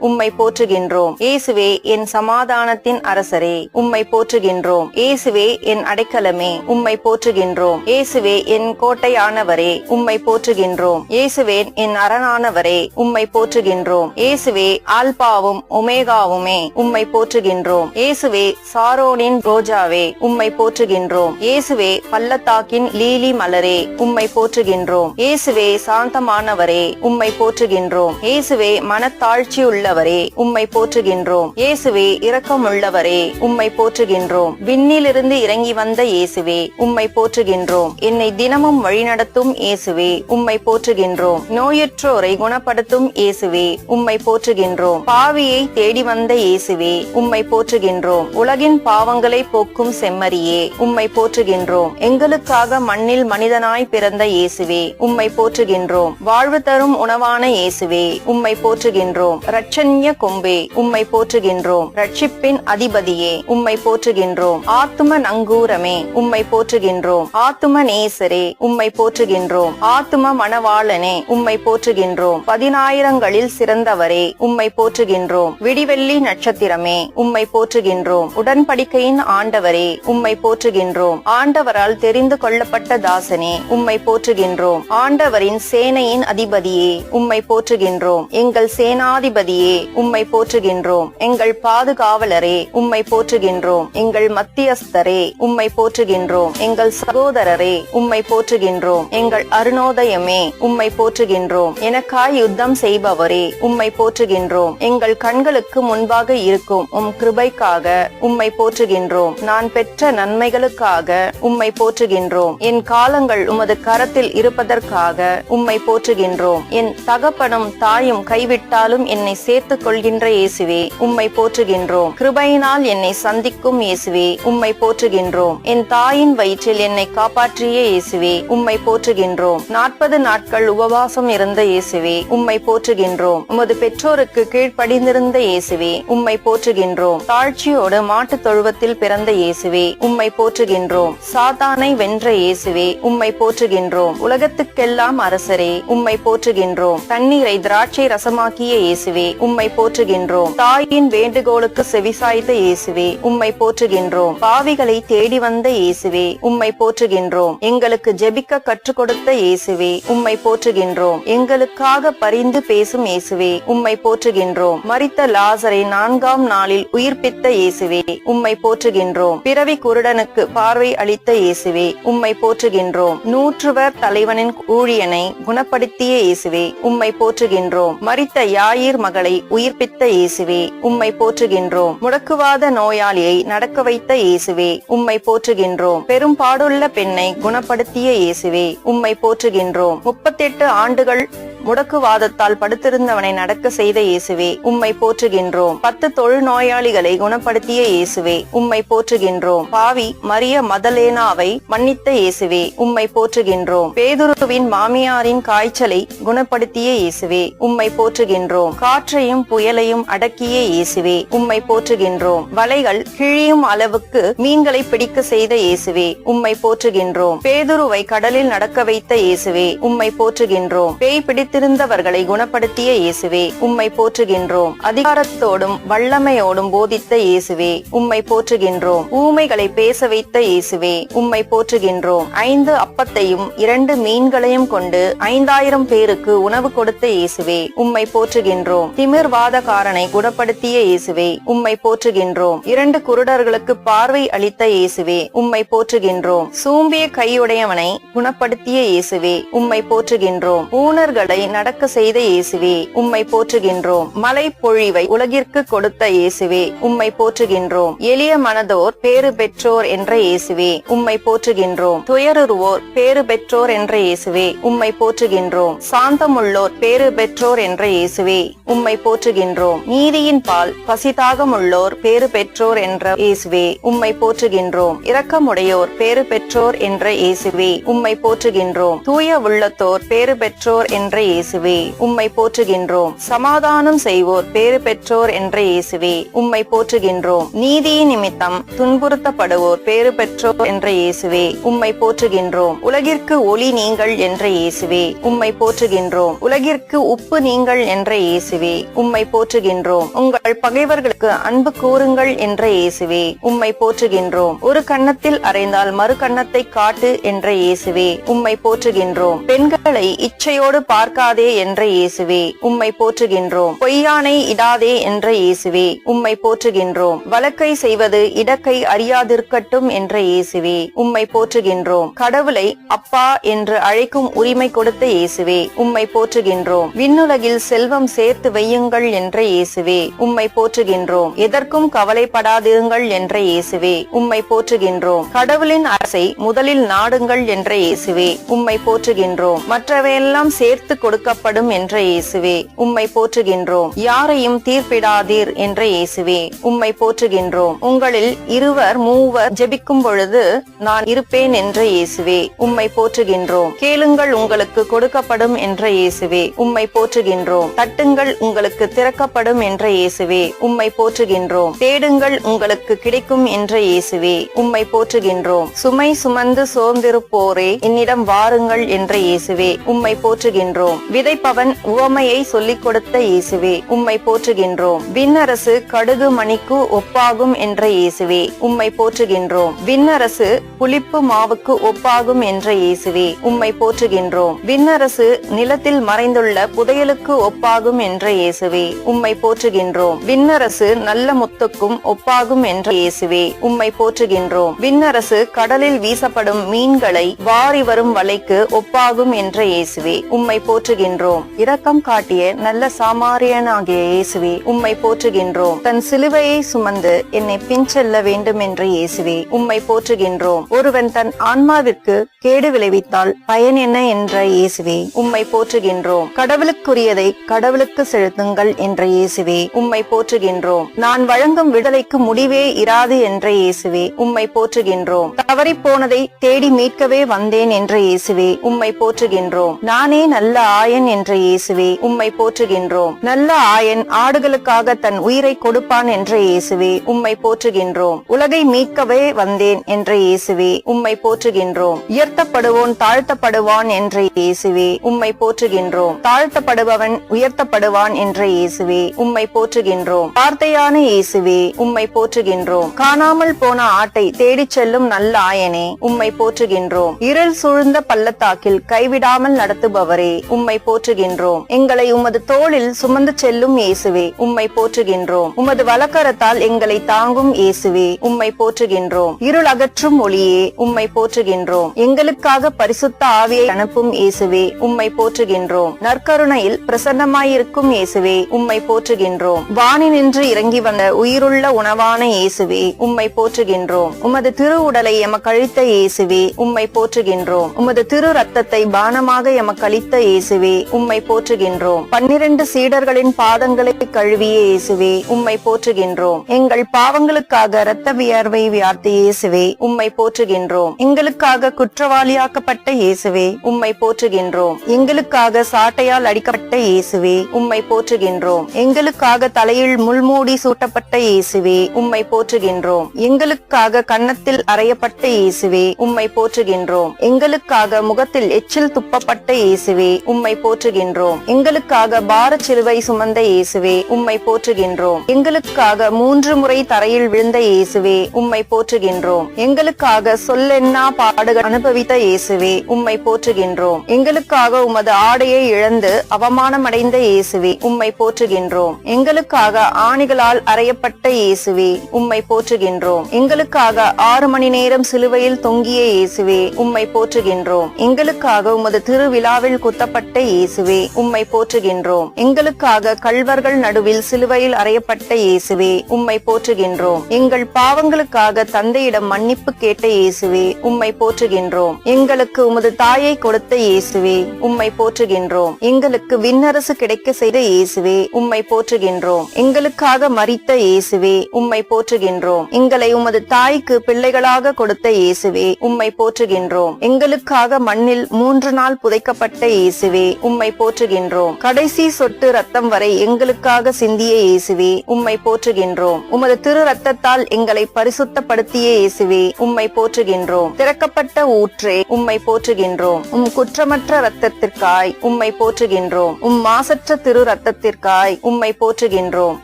[SPEAKER 1] உம்மை போற்றுகின்றோம். இயேசுவே என் சமாதானத்தின் அரசரே உம்மை போற்றுகின்றோம். இயேசுவே என் அடைக்கலமே உம்மை போற்றுகின்றோம். இயேசுவே என் கோட்டையானவரே உம்மை போற்றுகின்றோம். இயேசுவே என் அரணானவரே உம்மை போற்றுகின்றோம். இயேசுவே ஆல்பாவும் ஒமேகாவுமே உம்மை போற்றுகின்றோம். இயேசுவே சாரோனின் ரோஜாவே உம்மை போற்றுகின்றோம். இயேசுவே பள்ளத்தாக்கின் லீலி மலரே உம்மை போற்றுகின்றோம். இயேசுவே சாந்தமானவரே உம்மை போற்றுகின்றோம். இயேசுவே மனத்தாழ்ச்சி உள்ளவரே உம்மை போற்றுகின்றோம். இயேசுவே இரக்கமுள்ளவரே உம்மை போற்றுகின்றோம். விண்ணிலிருந்து இறங்கி வந்த இயேசுவே உம்மை போற்றுகின்றோம். என்னை தினமும் வழிநடத்தும் இயேசுவே உம்மை போற்றுகின்றோம். நோயுற்றோரை குணப்படுத்தும் இயேசுவே உம்மை போற்றுகின்றோம். பாவியை தேடி வந்த இயேசுவே உம்மை போற்றுகின்றோம். உலகின் பாவங்களை போக்கும் செம்மறியே உம்மை போற்றுகின்றோம். எங்களுக்காக மண்ணில் மனிதனாய் பிறந்த இயேசுவே உம்மை போற்றுகின்றோம். வாழ்வு தரும் உணவான இயேசுவே உம்மை போற்றுகின்றோம். இரட்சண்ய கொம்பே உம்மை போற்றுகின்றோம். ரட்சிப்பின் அதிபதியே உம்மை போற்றுகின்றோம். ஆத்தும நங்கூரமே உம்மை போற்றுகின்றோம். ஆத்தும நேசரே உம்மை போற்றுகின்றோம். ஆத்தும மணவாளனே உம்மை போற்றுகின்றோம். 10,000களில் சிறந்தவரே உம்மை போற்றுகின்றோம். விடிவெள்ளி நட்சத்திரமே உம்மை போற்றுகின்றோம். உடன்படிக்கையின் ஆண்டவரே உம்மை போற்றுகின்றோம். ஆண்டவரால் தெரிந்து கொள்ளப்பட்ட தாசனே உம்மை போற்றுகின்றோம். ஆண்டவரின் சேனையின் அதிபதியே உம்மை போற்றுகின்றோம். எங்கள் சேனாதிபதியே உம்மை போற்றுகின்றோம். எங்கள் பாதுகாவலரே உம்மை போற்றுகின்றோம். எங்கள் மத்தியஸ்தரே உம்மை போற்றுகின்றோம். எங்கள் சகோதரரே உம்மை போற்றுகின்றோம். எங்கள் அருணோதயமே உம்மை போற்றுகின்றோம். எனக்காய் யுத்தம் செய்பவரே உம்மை போற்றுகின்றோம். எங்கள் கண்களுக்கு முன்பாக இருக்கும் உம் கிருபைக்காக உம்மை போற்றுகின்றோம். நான் பெற்ற நன்மைகளுக்காக உம்மை போற்றுகின்றோம். என் காலங்கள் உமது கரத்தில் இருப்பதற்காக உம்மை போற்றுகின்றோம். என் தகப்பனும் தாயும் கைவிட்டாலும் என்னை சேர்த்துக் கொள்கின்ற இயேசுவே உம்மை போற்றுகின்றோம். கிருபையினால் என்னை சந்திக்கும் இயேசுவே உம்மை போற்றுகின்றோம். என் தாயின் வயிற்றில் என்னை காப்பாற்றிய இயேசுவே உம்மை போற்றுகின்றோம். 40 நாட்கள் உபவாசம் இருந்த இயேசுவே உம்மை போற்றுகின்றோம். உமது பெற்றோருக்கு கீழ்ப்படிந்திருந்த இயேசுவே உம்மை போற்றுகின்றோம். தாழ்ச்சியோடு மாட்டு தொழுவத்தில் பிறந்த இயேசுவே உம்மை போற்றுகின்றோம். சாத்தானை வென்ற இயேசுவே உம்மை போற்றுகின்றோம். உலகத்துக்கெல்லாம் அரசரே உம்மை போற்றுகின்றோம். தண்ணீரை திராட்சை ரசமாக்கிய இயேசுவே உம்மை போற்றுகின்றோம். தாயின் வேண்டுகோளுக்கு செவிசாய்த்த இயேசுவே உம்மை போற்றுகின்றோம். பாவிகளை தேடி வந்த இயேசுவே உம்மை போற்றுகின்றோம். எங்களுக்கு ஜெபிக்க கற்றுக் கொடுத்த இயேசுவே உம்மை போற்றுகின்றோம். எங்களுக்காக பரிந்து பேசும் இயேசுவே உம்மை போற்றுகின்றோம். மரித்த லாசரை 4ஆம் நாளில் உயிர்ப்பித்த இயேசுவே உம்மை போற்றுகின்றோம். பிறவி குருடனுக்கு பார்வை அளித்த இயேசுவே உம்மை போற்றுகின்றோம். நூற்றுவர் தலைவனின் மாமியாரின் ஊழியனை குணப்படுத்திய இயேசுவே உம்மை போற்றுகின்றோம். மரித்த யாயிர் மகளை உயிர்ப்பித்த இயேசுவே உம்மை போற்றுகின்றோம். முடக்குவாத நோயாளியை நடக்க வைத்த இயேசுவே உம்மை போற்றுகின்றோம். பெரும் பாடுள்ள பெண்ணை குணப்படுத்திய இயேசுவே உம்மை போற்றுகின்றோம். 38 ஆண்டுகள் முடக்குவாதத்தால் படுத்திருந்தவனை நடக்க செய்த இயேசுவே உம்மை போற்றுகின்றோம். 10 தொழுநோயாளிகளை குணப்படுத்திய இயேசுவே உம்மை போற்றுகின்றோம். பாவி மரிய மதலேனாவை மன்னித்த இயேசுவே உம்மை போற்றுகின்றோம். பேதுருவின் மாமியாரின் காய்ச்சலை குணப்படுத்திய இயேசுவே உம்மை போற்றுகின்றோம். காற்றையும் புயலையும் அடக்கிய இயேசுவே உம்மை போற்றுகின்றோம். வலைகள் கிழியும் அளவுக்கு மீன்களை பிடிக்க செய்த இயேசுவே உம்மை போற்றுகின்றோம். பேதுருவை கடலில் நடக்க வைத்த இயேசுவே உம்மை போற்றுகின்றோம். பேய் பிடித்திருந்தவர்களை குணப்படுத்திய இயேசுவே உம்மை போற்றுகின்றோம். அதிகாரத்தோடும் வல்லமையோடும் போதித்த இயேசுவே உம்மை போற்றுகின்றோம். ஊமைகளை பேச வைத்த இயேசுவே உம்மை போற்றுகின்றோம். 5 அப்பத்தையும் 2 மீன்களையும் கொண்டு 5000 பேருக்கு உணவு கொடுத்த இயேசுவே உம்மை போற்றுகின்றோம். திமிர்வாதக்காரனை குணப்படுத்திய இயேசுவே உம்மை போற்றுகின்றோம். 2 குருடர்களுக்கு பார்வை அளித்த இயேசுவே உம்மை போற்றுகின்றோம். சூம்பிய கையுடையவனை குணப்படுத்திய இயேசுவே உம்மை போற்றுகின்றோம். ஊனர்களை நடக்க செய்த இயேசுவே உம்மை போற்றுகின்றோம். மலை பொழிவை உலகிற்கு கொடுத்த இயேசுவே உம்மை போற்றுகின்றோம். எளிய மனதோர் பேறு பெற்றோர் என்ற இயேசுவே உம்மை போற்றுகின்றோம். துயருவோர் பேறு பெற்றோர் என்ற இயேசுவே உம்மை போற்றுகின்றோம். சாந்தமுள்ளோர் பேறு பெற்றோர் என்ற இயேசுவே உம்மை போற்றுகின்றோம். நீதியின் பால் பசிதாகமுள்ளோர் பேறு பெற்றோர் என்ற இயேசுவே உம்மை போற்றுகின்றோம். இரக்கமுடையோர் பேறு பெற்றோர் என்ற இயேசுவே உம்மை போற்றுகின்றோம். தூய உள்ளத்தோர் பேறு பெற்றோர் என்ற இயேசுவே உம்மை போற்றுகின்றோம். சமாதானம் செய்வோர் பேறு பெற்றோர் என்ற இயேசுவே உம்மை போற்றுகின்றோம். நீதியின் நிமித்தம் துன்புறுத்தப்படுவோர் பேறு பெற்றோர் என்ற இயேசுவே உம்மை போற்றுகின்றோம். உலகிற்கு ஒளி நீங்கள் என்ற இயேசுவே உம்மை போற்றுகின்றோம். உலகிற்கு உப்பு நீங்கள் என்ற இயேசுவே உம்மை போற்றுகின்றோம். உங்கள் பகைவர்களுக்கு அன்பு கூறுங்கள் என்ற இயேசுவே உம்மை போற்றுகின்றோம். ஒரு கன்னத்தில் அறைந்தால் மறு கன்னத்தை காட்டு என்ற இயேசுவே உம்மை போற்றுகின்றோம். பெண்களை இச்சையோடு பார்க்காதே என்ற இயேசுவே உம்மை போற்றுகின்றோம். பொய்யானை இடாதே என்ற இயேசுவே உம்மை போற்றுகின்றோம். வழக்கை செய்வது இடக்கை அறியாதிருக்கட்டும் என்ற இயேசுவே உம்மை போற்றுகின்றோம். கடவுளை அப்பா என்று அழைக்கும் உரிமை கொடுத்த இயேசுவே உம்மை போற்றுகின்றோம். விண்ணுலகில் செல்வம் சேர்த்து வையுங்கள் என்ற இயேசுவே உம்மை போற்றுகின்றோம். எதற்கும் கவலைப்படாதிருங்கள் என்ற இயேசுவே உம்மை போற்றுகின்றோம். கடவுளின் அரசை முதலில் நாடுங்கள் என்ற இயேசுவே உம்மை போற்றுகின்றோம். மற்றவையெல்லாம் சேர்த்து கொடுக்கப்படும் என்ற இயேசுவே உம்மை போற்றுகின்றோம். யாரையும் தீர்ப்பிடாதீர் என்ற இயேசுவே உம்மை போற்றுகின்றோம். உங்களில் 2-3 ஜெபிக்கும் பொழுது நான் இருப்பேன் என்ற இயேசுவே உம்மை போற்றுகின்றோம். கேளுங்கள் உங்களுக்கு கொடுக்கப்படும் என்ற இயேசுவே உம்மை போற்றுகின்றோம். தட்டுங்கள் உங்களுக்கு திறக்கப்படும் என்ற இயேசுவே உம்மை போற்றுகின்றோம். தேடுங்கள் உங்களுக்கு கிடைக்கும் என்ற இயேசுவே உம்மை போற்றுகின்றோம். சுமை சுமந்து சோர்ந்திருப்போரே என்னிடம் வாருங்கள் என்ற இயேசுவே உம்மை போற்றுகின்றோம். விதைப்பவன் உவமையை சொல்லிக் கொடுத்த இயேசுவே உம்மை போற்றுகின்றோம். விண்ணரசு கடுகு மணிக்கு ஒப்பாகும் என்ற இயேசுவே உம்மை போற்றுகின்றோம். விண்ணரசு புளிப்பு மாவுக்கு ஒப்பாகும் என்ற இயேசுவே உம்மை போற்றுகின்றோம். விண்ணரசு நிலத்தில் மறைந்துள்ள புதையலுக்கு ஒப்பாகும் என்ற இயேசுவே உம்மை போற்றுகின்றோம். விண்ணரசு நல்ல முத்துக்கும் ஒப்பாகும் என்ற இயேசுவே உம்மை போற்றுகின்றோம். விண்ணரசு கடலில் வீசப்படும் மீன்களை வாரி வரும் வலைக்கு ஒப்பாகும் என்ற இயேசுவே உம்மை போற்றுகின்றோம். இரக்கம் காட்டிய நல்ல சாமாரியனாகிய இயேசுவே உம்மை போற்றுகின்றோம். தன் சிலுவையை சுமந்து என்னை பின் செல்ல வேண்டும் என்ற இயேசுவே உம்மை போற்றுகின்றோம். ஒருவன் தன் ஆன்மாவிற்கு கேடு விளைவித்தால் பயன் என்ன என்ற இயேசுவே உம்மை போற்றுகின்றோம். கடவுளுக்குரியதை கடவுளுக்கு செலுத்துங்கள் என்ற இயேசுவே உம்மை போற்றுகின்றோம். நான் வழங்கும் விடுதலைக்கு முடிவே இராது என்ற இயேசுவே உம்மை போற்றுகின்றோம். தவறி போனதை தேடி மீட்கவே வந்தேன் என்ற இயேசுவே உம்மை போற்றுகின்றோம். நானே நல்ல ஆயன் என்ற இயேசுவே உம்மை போற்றுகின்றோம். நல்ல ஆயன் ஆடுகளுக்காக தன் உயிரை கொடுப்பான் என்ற இயேசுவே உம்மை போற்றுகின்றோம். உலகை மீட்கவே வந்தேன் என்ற இயேசுவே உம்மை போற்றுகின்றோம். உயர்த்தப்படுவோன் தாழ்த்தப்படுவான் என்ற இயேசுவே உம்மை போற்றுகின்றோம். தாழ்த்தப்படுபவன் உயர்த்தப்படுவான் பெற்றுக்கொள்வான் என்ற இயேசுவே உம்மை போற்றுகின்றோம். வார்த்தையான இயேசுவே உம்மை போற்றுகின்றோம். காணாமல் போன ஆட்டை தேடிச் செல்லும் நல்ல ஆயனே உம்மை போற்றுகின்றோம். இருள் சூழ்ந்த பள்ளத்தாக்கில் கைவிடாமல் நடத்துபவரே உம்மை போற்றுகின்றோம். எங்களை உமது தோளில் சுமந்து செல்லும் இயேசுவே உம்மை போற்றுகின்றோம். உமது வலக்கரத்தால் எங்களை தாங்கும் இயேசுவே உம்மை போற்றுகின்றோம். இருள் அகற்றும் ஒளியே உம்மை போற்றுகின்றோம். எங்களுக்காக பரிசுத்த ஆவியை அனுப்பும் இயேசுவே உம்மை போற்றுகின்றோம். நற்கருணையில் பிரசன்னமாயிருக்கும் இயேசுவே உம்மை போற்றுகின்றோம். வானினின்று இறங்கி வந்த உயிருள்ள உணவான இயேசுவே உம்மை போற்றுகின்றோம். உமது திரு உடலை எமக்களித்த இயேசுவே உம்மை போற்றுகின்றோம். உமது திரு ரத்தத்தை பானமாக எமக்களித்த இயேசுவே உம்மை போற்றுகின்றோம். 12 சீடர்களின் பாதங்களை கழுவிய இயேசுவே உம்மை போற்றுகின்றோம். எங்கள் பாவங்களுக்காக இரத்த வியர்வை வியார்த்திய இயேசுவே உம்மை போற்றுகின்றோம். எங்களுக்காக குற்றவாளியாக்கப்பட்ட இயேசுவே உம்மை போற்றுகின்றோம். எங்களுக்காக சாட்டையால் அடிக்கப்பட்ட இயேசுவே உம்மை போற்றுகின்றோம். எங்களுக்காக தலையில் முள்மூடி சூட்டப்பட்ட இயேசுவே உம்மை போற்றுகின்றோம். எங்களுக்காக கன்னத்தில் அறையப்பட்ட இயேசுவே உம்மை போற்றுகின்றோம். எங்களுக்காக முகத்தில் எச்சில் துப்பப்பட்ட இயேசுவே உம்மை போற்றுகின்றோம். எங்களுக்காக பாரச் சிலுவை சுமந்த இயேசுவே உம்மை போற்றுகின்றோம். எங்களுக்காக 3 முறை தரையில் விழுந்த இயேசுவே உம்மை போற்றுகின்றோம். எங்களுக்காக சொல்லென்னா பாடுகள் அனுபவித்த இயேசுவே உம்மை போற்றுகின்றோம். எங்களுக்காக உமது ஆடையை இழந்து அவமானமடைந்த இயேசுவே உம்மை போற்றுகின்றோம். எங்களுக்காக ஆணிகளால் அறையப்பட்ட இயேசுவே உம்மை போற்றுகின்றோம். எங்களுக்காக 6 மணி நேரம் சிலுவையில் தொங்கிய இயேசுவே உம்மை போற்றுகின்றோம். எங்களுக்காக உமது திருவிழாவில் குத்தப்பட்ட இயேசுவே உம்மை போற்றுகின்றோம். எங்களுக்காக கள்வர்கள் நடுவில் சிலுவையில் அறையப்பட்ட இயேசுவே உம்மை போற்றுகின்றோம். எங்கள் பாவங்களுக்காக தந்தையிடம் மன்னிப்பு கேட்ட இயேசுவே உம்மை போற்றுகின்றோம். எங்களுக்கு உமது தாயை கொடுத்த இயேசுவே உம்மை போற்றுகின்றோம். எங்களுக்கு விண்ணரசு கிடைக்க செய்த இயேசுவே உம்மை போற்றுகின்றோம். எங்களுக்காக மரித்த இயேசுவே உம்மை போற்றுகின்றோம். எங்களை உமது தாய்க்கு பிள்ளைகளாக கொடுத்த இயேசுவே உம்மை போற்றுகின்றோம். எங்களுக்காக மண்ணில் 3 நாள் புதைக்கப்பட்ட இயேசுவே உம்மை போற்றுகின்றோம். கடைசி சொட்டு ரத்தம் வரை எங்களுக்காக சிந்திய இயேசுவே உம்மை போற்றுகின்றோம். உமது திரு ரத்தத்தால் எங்களை பரிசுத்தப்படுத்திய இயேசுவே உம்மை போற்றுகின்றோம். திறக்கப்பட்ட ஊற்றே உம்மை போற்றுகின்றோம். குற்றமற்ற ரத்தத்திற்காய் உம்மை போற்றுகின்றோம். மாசற்ற திரு ரத்தத்திற்காய் உம்மை போற்றுகின்றோம்.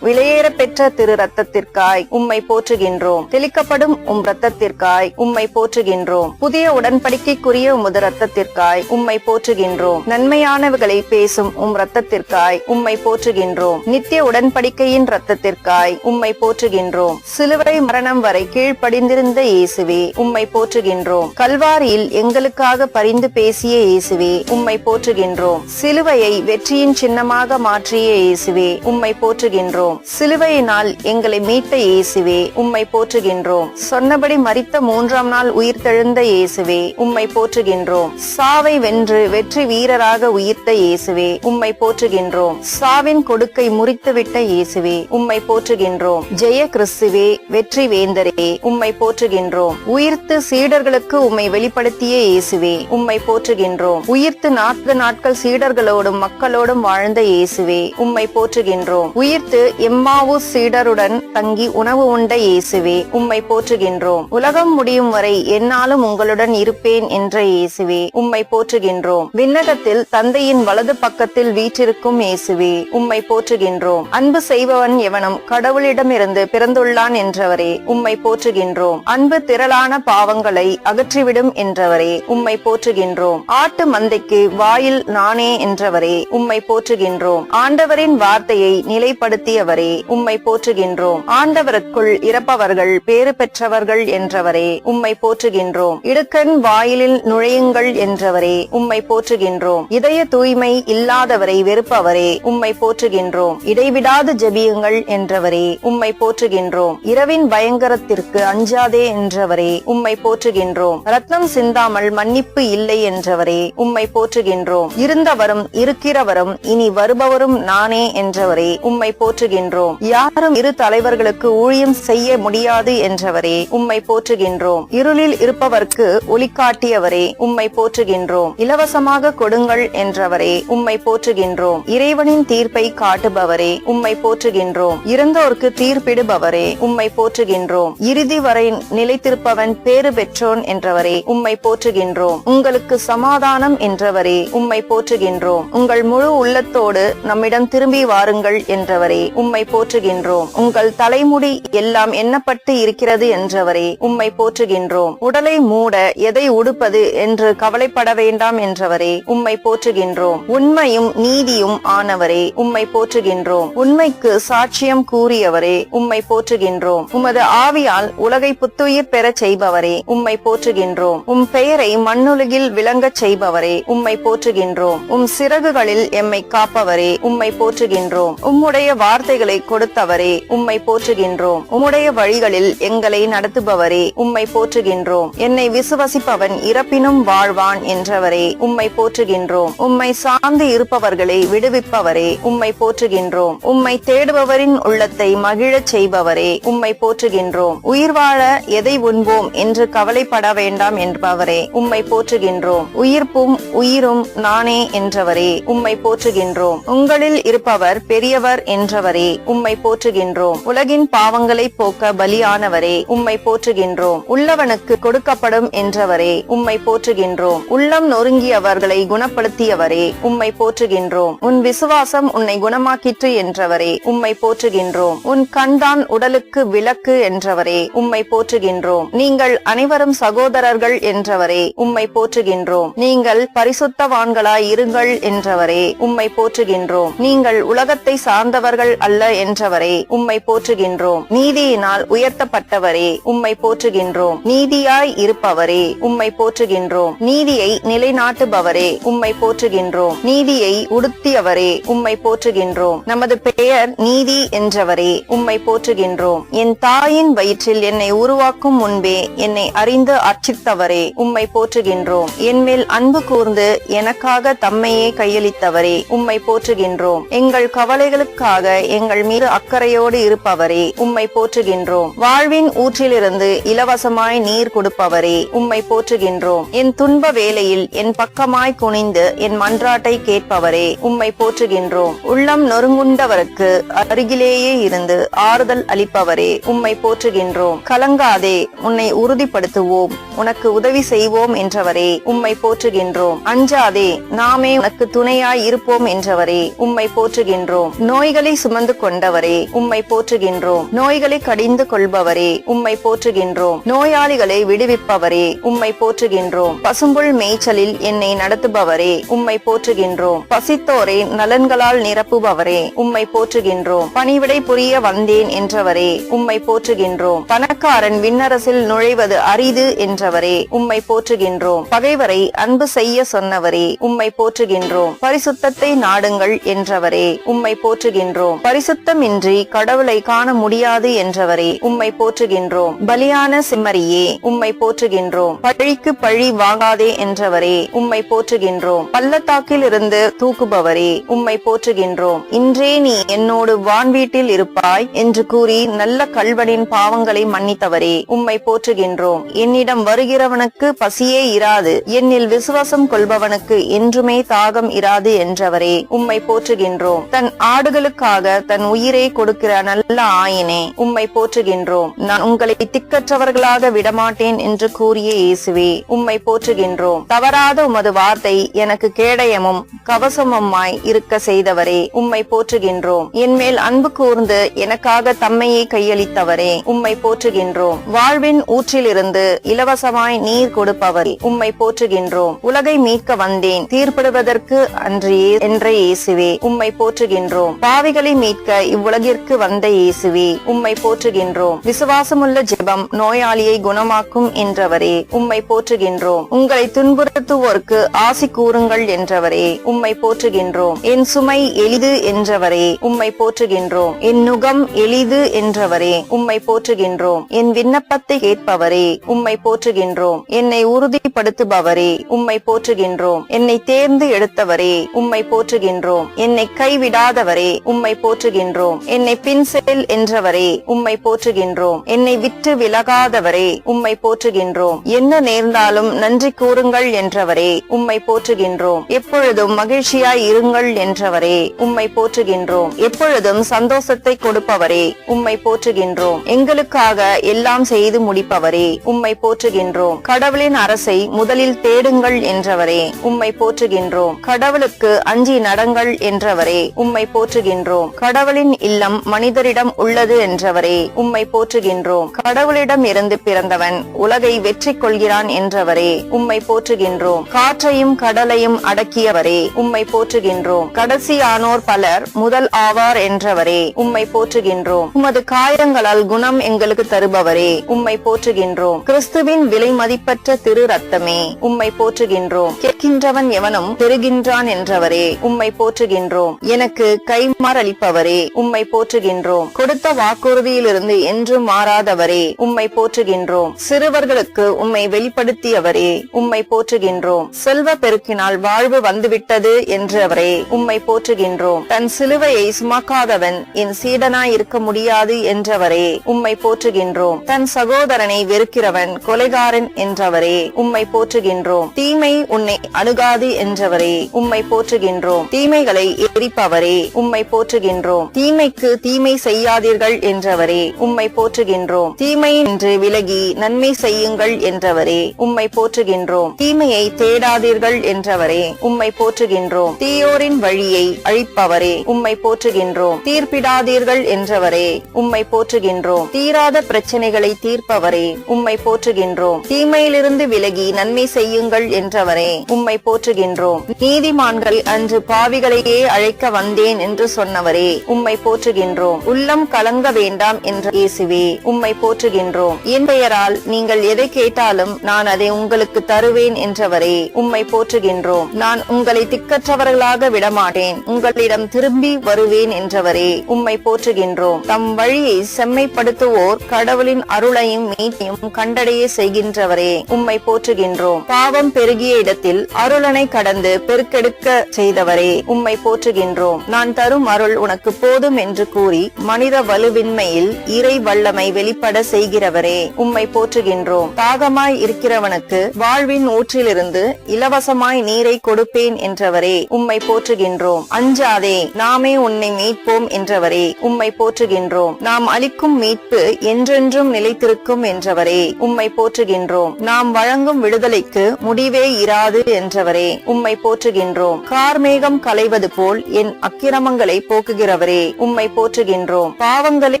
[SPEAKER 1] விலையேற பெற்ற திரு ரத்தத்திற்காய் உம்மை போற்றுகின்றோம். தெளிக்கப்படும் ரத்தத்திற்காய் உம்மை போற்றுகின்றோம். புதிய உடன்படிக்கைக்குரிய உமது ரத்தத்திற்காய் உம்மை போற்றுகின்றோம். நன்மையானவர்களை பேசும் ரத்தத்திற்காய் உம்மை போற்றுகின்றோம். நித்திய உடன்படிக்கையின் ரத்தத்திற்காய் உம்மை போற்றுகின்றோம். சிலுவை மரணம் வரை கீழ்ப்படிந்திருந்த இயேசுவே உம்மை போற்றுகின்றோம். கல்வாரியில் எங்களுக்காக பரிந்து பேசிய இயேசுவே உம்மை போற்றுகின்றோம். சிலுவையை வெற்றியின் சின்னமாக மாற்றிய இயேசுவே உம்மை போற்றுகின்றோம். சிலுவையினால் எங்களை மீட்ட இயேசுவே உம்மை போற்றுகின்றோம். சொன்னபடி மரித்த 3ஆம் நாள் உயிர்த்தெழுந்த இயேசுவே உம்மை போற்றுகின்றோம். சாவை வென்று வெற்றி வீரராக உயிர்த்த இயேசுவே உம்மை போற்றுகின்றோம். சாவின் கொடுக்கை முறித்துவிட்ட இயேசுவே உம்மை போற்றுகின்றோம். ஜெய கிறிஸ்துவே வெற்றி வேந்தரே உம்மை போற்றுகின்றோம். உயிர்த்து சீடர்களுக்கு உம்மை வெளிப்படுத்திய இயேசுவே உம்மை போற்றுகின்றோம். உயிர்த்து 40 நாட்கள் சீடர்களோடும் மக்களோடும் வாழ்ந்த இயேசுவே உம்மை போற்றுகின்றோம். உயிர்த்து எம்மாவு சீடருடன் தங்கி உணவு உண்ட இயேசுவே உம்மை போற்றுகின்றோம். உலகம் முடியும் வரை என்னாலும் உங்களுடன் இருப்பேன் என்ற இயேசுவே உம்மை போற்றுகின்றோம். விண்ணகத்தில் தந்தையின் வலது பக்கத்தில் வீற்றிருக்கும் இயேசுவே உம்மை போற்றுகின்றோம். அன்பு செய்பவன் எவனும் கடவுளிடமிருந்து பிறந்துள்ளான் என்றவரே உம்மை போற்றுகின்றோம். அன்பு திரளான பாவங்களை அகற்றிவிடும் என்றவரே உம்மை போற்றுகின்றோம். ஆட்டு மந்தைக்கு வாயில் நானே என்றவரே உம்மை போற்றுகின்றோம். ஆண்டவரின் வார்த்தையை நிலைப்படுத்தியவரே உம்மை போற்றுகின்றோம். ஆண்டவருக்குள் இறப்பவர்கள் பேறு பெற்றவர்கள் என்றவரே உம்மை போற்றுகின்றோம். இடுக்கண் வாயிலில் நுழையுங்கள் என்றவரே உம்மை போற்றுகின்றோம். இதய தூய்மை இல்லாதவரை வெறுப்பவரே உம்மை போற்றுகின்றோம். இடைவிடாது ஜெபியுங்கள் என்றவரே உம்மை போற்றுகின்றோம். இரவின் பயங்கரத்திற்கு அஞ்சாதே என்றவரே உம்மை போற்றுகின்றோம். ரத்னம் சிந்தாமல் மன்னிப்பு இல்லை என்றவரே உம்மை போற்றுகின்றோம். இருந்தவரும் இருக்கிறவரும் இனி வருபவரும் நானே என்றவரே உம்மை போற்றுகின்றோம். யாரும் இரு தலைவர்களுக்கு ஊழியம் செய்ய முடியாது என்றவரே உம்மை போற்றுகின்றோம். இருளில் இருப்பவர்க்கு ஒளி காட்டியவரே உம்மை போற்றுகின்றோம். இலவசமாக கொடுங்கள் என்றவரே உம்மை போற்றுகின்றோம். இறைவனின் தீர்ப்பை காட்டுபவரே உம்மை போற்றுகின்றோம். இறந்தோர்க்கு தீர்ப்பிடுபவரே உம்மை போற்றுகின்றோம். இறுதி வரை நிலைத்திருப்பவன் பேறு பெற்றோன் என்றவரே உம்மை போற்றுகின்றோம். உங்களுக்கு சமாதானம் என்றவரே உம்மை போற்றுகின்றோம். உங்கள் முழு உள்ளத்தோடு நம்மிடம் திரும்பி வாருங்கள் என்றவரே உம்மை போற்றுகின்றோம். உங்கள் தலைமுடி எல்லாம் எண்ணப்பட்டு இருக்கிறது என்றவரே உம்மை போற்றுகின்றோம். உடலை மூட எதை உடுப்பது என்று கவலைப்பட வேண்டாம் என்றவரே உம்மை போற்றுகின்றோம். உண்மையும் நீதியும் ஆனவரே உம்மை போற்றுகின்றோம். உண்மைக்கு சாட்சியம் கூறியவரே உம்மை போற்றுகின்றோம். உமது ஆவியால் உலகை புத்துயிர் பெறச் செய்பவரே உம்மை போற்றுகின்றோம். உம் பெயரை மண்ணுலகில் விளங்கச் செய்பவரே உம்மை போற்றுகின்றோம். உம் சிறகுகளில் எம்மை காப்பவரே உம்மை போற்றுகின்றோம். உம்முடைய வார்த்தைகளை கொடுத்தவரே உம்மை போற்றுகின்றோம். உம்முடைய வழிகளில் எங்களை நடத்துபவரே உம்மை போற்றுகின்றோம். என்னை விசுவசிப்பவன் இறப்பினும் வாழ்வான் என்றவரே உம்மை போற்றுகின்றோம். உம்மை சார்ந்து இருப்பவர்களை விடுவிப்பவரே உம்மை போற்றுகின்றோம். உம்மை தேடுபவரின் உள்ளத்தை மகிழச் செய்பவரே உம்மை போற்றுகின்றோம். உயிர் வாழ எதை உண்போம் என்று கவலைப்பட வேண்டாம் என்பவரே உம்மை போற்றுகின்றோம். உயிர்ப்பும் உயிரும் நானே என்றவரே உம்மை போற்றுகின்றோம். உங்களில் இருப்பவர் பெரியவர் என்றவரே உம்மை போற்றுகின்றோம். உலகின் பாவங்களை போக்க பலியானவரே உம்மை போற்றுகின்றோம். உள்ளவனுக்கு கொடுக்கப்படும் என்றவரே உம்மை போற்றுகின்றோம். உள்ளம் நொறுங்கியவர்களை குணப்படுத்தியவரே உம்மை போற்றுகின்றோம். உன் விசுவாசம் உன்னை குணமாக்கிற்று என்றவரே உம்மை போற்றுகின்றோம். உன் கண்தான் உடலுக்கு விளக்கு என்றவரே உம்மை போற்றுகின்றோம். நீங்கள் அனைவரும் சகோதரர்கள் என்றவரே உம்மை போற்றுகின்றோம். நீங்கள் பரிசுத்தவான்களாய் இருங்கள் என்றவரே உம்மை போற்றுகின்றோம். நீங்கள் உலகத்தை சார்ந்தவர்கள் அல்ல என்றவரே உம்மை போற்றுகின்றோம். நீதியினால் உயர்த்தப்பட்டவரே உம்மை போற்றுகின்றோம். நீதியாய் இருப்பவரே உம்மை போற்றுகின்றோம். நீதியை நிலைநாட்டுபவரே உம்மை போற்றுகின்றோம். நீதியை உடுத்தியவரே உம்மை போற்றுகின்றோம். நமது பெயர் நீதி என்றவரே உம்மை போற்றுகின்றோம். என் தாயின் வயிற்றில் என்னை உருவாக்கும் முன்பே என்னை அறிந்து அர்ச்சித்தவரே உம்மை போற்றுகின்றோம். என்மேல் அன்பு கூர்ந்து எனக்காக தம்மையே கையளித்தவரே உம்மை போற்றுகின்றோம். எங்கள் கவலைகளுக்காக எங்கள் மீது அக்கறையோடு இருப்பவரே உம்மை போற்றுகின்றோம். வாழ்வின் ஊற்றிலிருந்து இலவசமாய் நீர் கொடுப்பவரே உம்மை போற்றுகின்றோம். என் துன்ப வேளையில் என் பக்கமாய் குனிந்து என் மன்றாட்டை கேட்பவரே உம்மை போற்றுகின்றோம். உள்ளம் நொறுங்குண்டவருக்கு அருகிலேயே இருந்து ஆறுதல் அளிப்பவரே உம்மை போற்றுகின்றோம். கலங்காதே, உன்னை உறுதிப்படுத்துவோம், உனக்கு உதவி செய்வோம் என்றவரே உம்மை போற்றுகின்றோம். அஞ்சாதே, நாமே உனக்கு துணையாய் இருப்போம் என்றவரே உம்மை போற்றுகின்றோம். நோய்களை சுமந்து கொண்டவரே உம்மை போற்றுகின்றோம். நோய்களை கடிந்து கொள்பவரே உம்மை போற்றுகின்றோம். நோயாளிகளை விடுவிப்பவரே உம்மை போற்றுகின்றோம். பசும்புல் மேய்ச்சலில் என்னை நடத்துபவரே உம்மை போற்றுகின்றோம். பசித்தோரை நலன்களால் நிரப்புபவரே உம்மை போற்றுகின்றோம். பணிவிடை புரிய வந்தேன் என்றவரே உம்மை போற்றுகின்றோம். பணக்காரன் விண்ணரசில் நுழைவது அரிது என்றவரே உம்மை போற்றுகின்றோம். பகைவரை அன்பு செய்ய சொன்னவரே உம்மை போற்றுகின்றோம். பரிசுத்தத்தை நாடுங்கள் என்றவரே உம்மை போற்றுகின்றோம். பரிசுத்தமின்றி கடவுளை காண முடியாது என்றவரே உம்மை போற்றுகின்றோம். பலியான செம்மறியே உம்மை போற்றுகின்றோம். பழிக்கு பழி வாங்காதே என்றவரே உம்மை போற்றுகின்றோம். பள்ளத்தாக்கில் இருந்து தூக்குபவரே உம்மை போற்றுகின்றோம். இன்றே நீ என்னோடு வான்வீட்டில் இருப்பாய் என்று கூறி நல்ல கள்வனின் பாவங்களை மன்னித்தவரே உம்மை போற்றுகின்றோம். என்னிடம் வருகிறவனுக்கு பசியே இராது, என்னில் விசுவாசம் கொள்பவனுக்கு என்றுமே தாகம் இராது என்றவரே உம்மை போற்றுகின்றோம். தன் ஆடுகளுக்காக தன் உயிரை கொடுக்கிற நல்ல ஆயனே உம்மை போற்றுகின்றோம். நான் உங்களை திக்கற்றவர்களாக விடமாட்டேன் என்று கூறிய இயேசுவே உம்மை போற்றுகின்றோம். தவறாத உமது வார்த்தை எனக்கு கேடயமும் கவசமுமாய் இருக்க செய்தவரே உம்மை போற்றுகின்றோம். என்மேல் அன்பு கூர்ந்து எனக்காக தம்மையை கையளித்தவரே உம்மை போற்றுகின்றோம். வாழ்வின் ஊற்றிலிருந்து இலவசமாய் நீர் கொடுப்பவரே உம்மை போற்றுகின்றோம். உலகை மீட்க வந்தேன், தீர்ப்பிடுவதற்கு அன்றியே என்ற இயேசுவே உம்மை போற்றுகின்றோம். பாவிகளை மீட்க இவ்வுலகிற்கு வந்த இயேசுவே உம்மை போற்றுகின்றோம். விசுவாசமுள்ள ஜெபம் நோயாளியை குணமாக்கும் என்றவரே உம்மை போற்றுகின்றோம். உங்களை துன்புறுத்துவோருக்கு ஆசி கூறுங்கள் என்றவரே உம்மை போற்றுகின்றோம். என் சுமை எளிது என்றவரே உம்மை போற்றுகின்றோம். என் நுகம் எளிது என்றவரே உம்மை போற்றுகின்றோம். என் விண்ணப்பத்தை கேட்பவரே உம்மை போற்றுகின்றோம். என்னை உறுதிப்படுத்துபவரே உம்மை போற்றுகின்றோம். என்னை தேர்ந்து எடுத்தவரே உம்மை போற்றுகின்றோம். என்னை கைவிடாதவரே உம்மை போற்றுகின்றோம். என்னை பின்செல் என்றவரே உம்மை போற்றுகின்றோம். என்னை விட்டு விலகாதவரே உம்மை போற்றுகின்றோம். என்ன நேர்ந்தாலும் நன்றி கூறுங்கள் என்றவரே உம்மை போற்றுகின்றோம். எப்பொழுதும் மகிழ்ச்சியாய் இருங்கள் என்றவரே உம்மை போற்றுகின்றோம். எப்பொழுதும் சந்தோஷத்தை கொடுப்பவரே உம்மை போற்றுகின்றோம். எங்களுக்காக எல்லாம் செய்து முடிப்பவரே உம்மை போற்றுகின்றோம். கடவுளின் அரசை முதலில் தேடுங்கள் என்றவரே உம்மை போற்றுகின்றோம். கடவுளுக்கு அஞ்சி நடங்கள் வாருங்கள் என்றவரே உம்மை போற்றுகின்றோம். கடவுளின் இல்லம் மனிதரிடம் உள்ளது என்றவரே உம்மை போற்றுகின்றோம். கடவுளிடம் இருந்து பிறந்தவன் உலகை வெற்றி கொள்கிறான் என்றவரே உம்மை போற்றுகின்றோம். காற்றையும் கடலையும் அடக்கியவரே உம்மை போற்றுகின்றோம். கடைசியானோர் பலர் முதல் ஆவார் என்றவரே உம்மை போற்றுகின்றோம். உமது காயங்களால் குணம் எங்களுக்கு தருபவரே உம்மை போற்றுகின்றோம். கிறிஸ்துவின் விலை மதிப்பற்ற திரு ரத்தமே உம்மை போற்றுகின்றோம். கேட்கின்றவன் எவனும் பெறுகின்றான் என்றவரே உம்மை போற்றுகின்றோம். எனக்கு கைமாறளிப்பவரே உம்மை போற்றுகின்றோம். கொடுத்த வாக்குறுதியிலிருந்து என்றும் மாறாதவரே உம்மை போற்றுகின்றோம். சிறுவர்களுக்கு உம்மை வெளிப்படுத்தியவரே உம்மை போற்றுகின்றோம். செல்வ பெருக்கினால் வாழ்வு வந்துவிட்டது என்றவரே உம்மை போற்றுகின்றோம். தன் சிலுவையை சுமக்காதவன் என் சீடனாய் இருக்க முடியாது என்றவரே உம்மை போற்றுகின்றோம். தன் சகோதரனை வெறுக்கிறவன் கொலைகாரன் என்றவரே உம்மை போற்றுகின்றோம். தீமை உன்னை அணுகாது என்றவரே உம்மை போற்றுகின்றோம். தீமைகளை எரிப்பவரே உம்மை போற்றுகின்றோம். தீமைக்கு தீமை செய்யாதீர்கள் என்றவரே உம்மை போற்றுகின்றோம். தீமை என்று விலகி நன்மை செய்யுங்கள் என்றவரே உம்மை போற்றுகின்றோம். தீமையை தேடாதீர்கள் என்றவரே உம்மை போற்றுகின்றோம். தீயோரின் வழியை அழிப்பவரே உம்மை போற்றுகின்றோம். தீர்ப்பிடாதீர்கள் என்றவரே உம்மை போற்றுகின்றோம். தீராத பிரச்சனைகளை தீர்ப்பவரே உம்மை போற்றுகின்றோம். தீமையிலிருந்து விலகி நன்மை செய்யுங்கள் என்றவரே உம்மை போற்றுகின்றோம். நீதிமான்கள் அன்று பாவிகளையே அழைக்க வந்தேன் என்று சொன்னவரே உம்மை போற்றுகின்றோம். உள்ளம் கலங்க வேண்டாம் என்ற இயேசுவே உம்மை போற்றுகின்றோம். என் பெயரால் நீங்கள் எதை கேட்டாலும் நான் அதை உங்களுக்கு தருவேன் என்றவரே உம்மை போற்றுகின்றோம். நான் உங்களை திக்கற்றவர்களாக விடமாட்டேன், உங்களிடம் திரும்பி வருவேன் என்றவரே உம்மை போற்றுகின்றோம். தம் வழியை செம்மைப்படுத்துவோர் கடவுளின் அருளையும் மீட்டையும் கண்டடைய செய்கின்றவரே உம்மை போற்றுகின்றோம். பாவம் பெருகிய இடத்தில் அருளனை கடந்து பெருக்கெடுக்க செய்தவரே உம்மை போற்றுகின்றோம். நான் தரும் அருள் உனக்கு போதும் என்று கூறி மனித வலுவின்மையில் இறை வல்லமை வெளிப்பட செய்கிறவரே உம்மை போற்றுகின்றோம். தாகமாய் இருக்கிறவனுக்கு வாழ்வின் ஊற்றிலிருந்து இலவசமாய் நீரை கொடுப்பேன் என்றவரே உம்மை போற்றுகின்றோம். அஞ்சாதே, நாமே உன்னை மீட்போம் என்றவரே உம்மை போற்றுகின்றோம். நாம் அளிக்கும் மீட்பு என்றென்றும் நிலைத்திருக்கும் என்றவரே உம்மை போற்றுகின்றோம். நாம் வழங்கும் விடுதலைக்கு முடிவே இராது என்றவரே உம்மை போற்றுகின்றோம். கார்மேகம் களைவது போல் என் அக்கிரமங்களை போக்குகிறவரே உம்மை போற்றுகின்றோம். பாவங்களை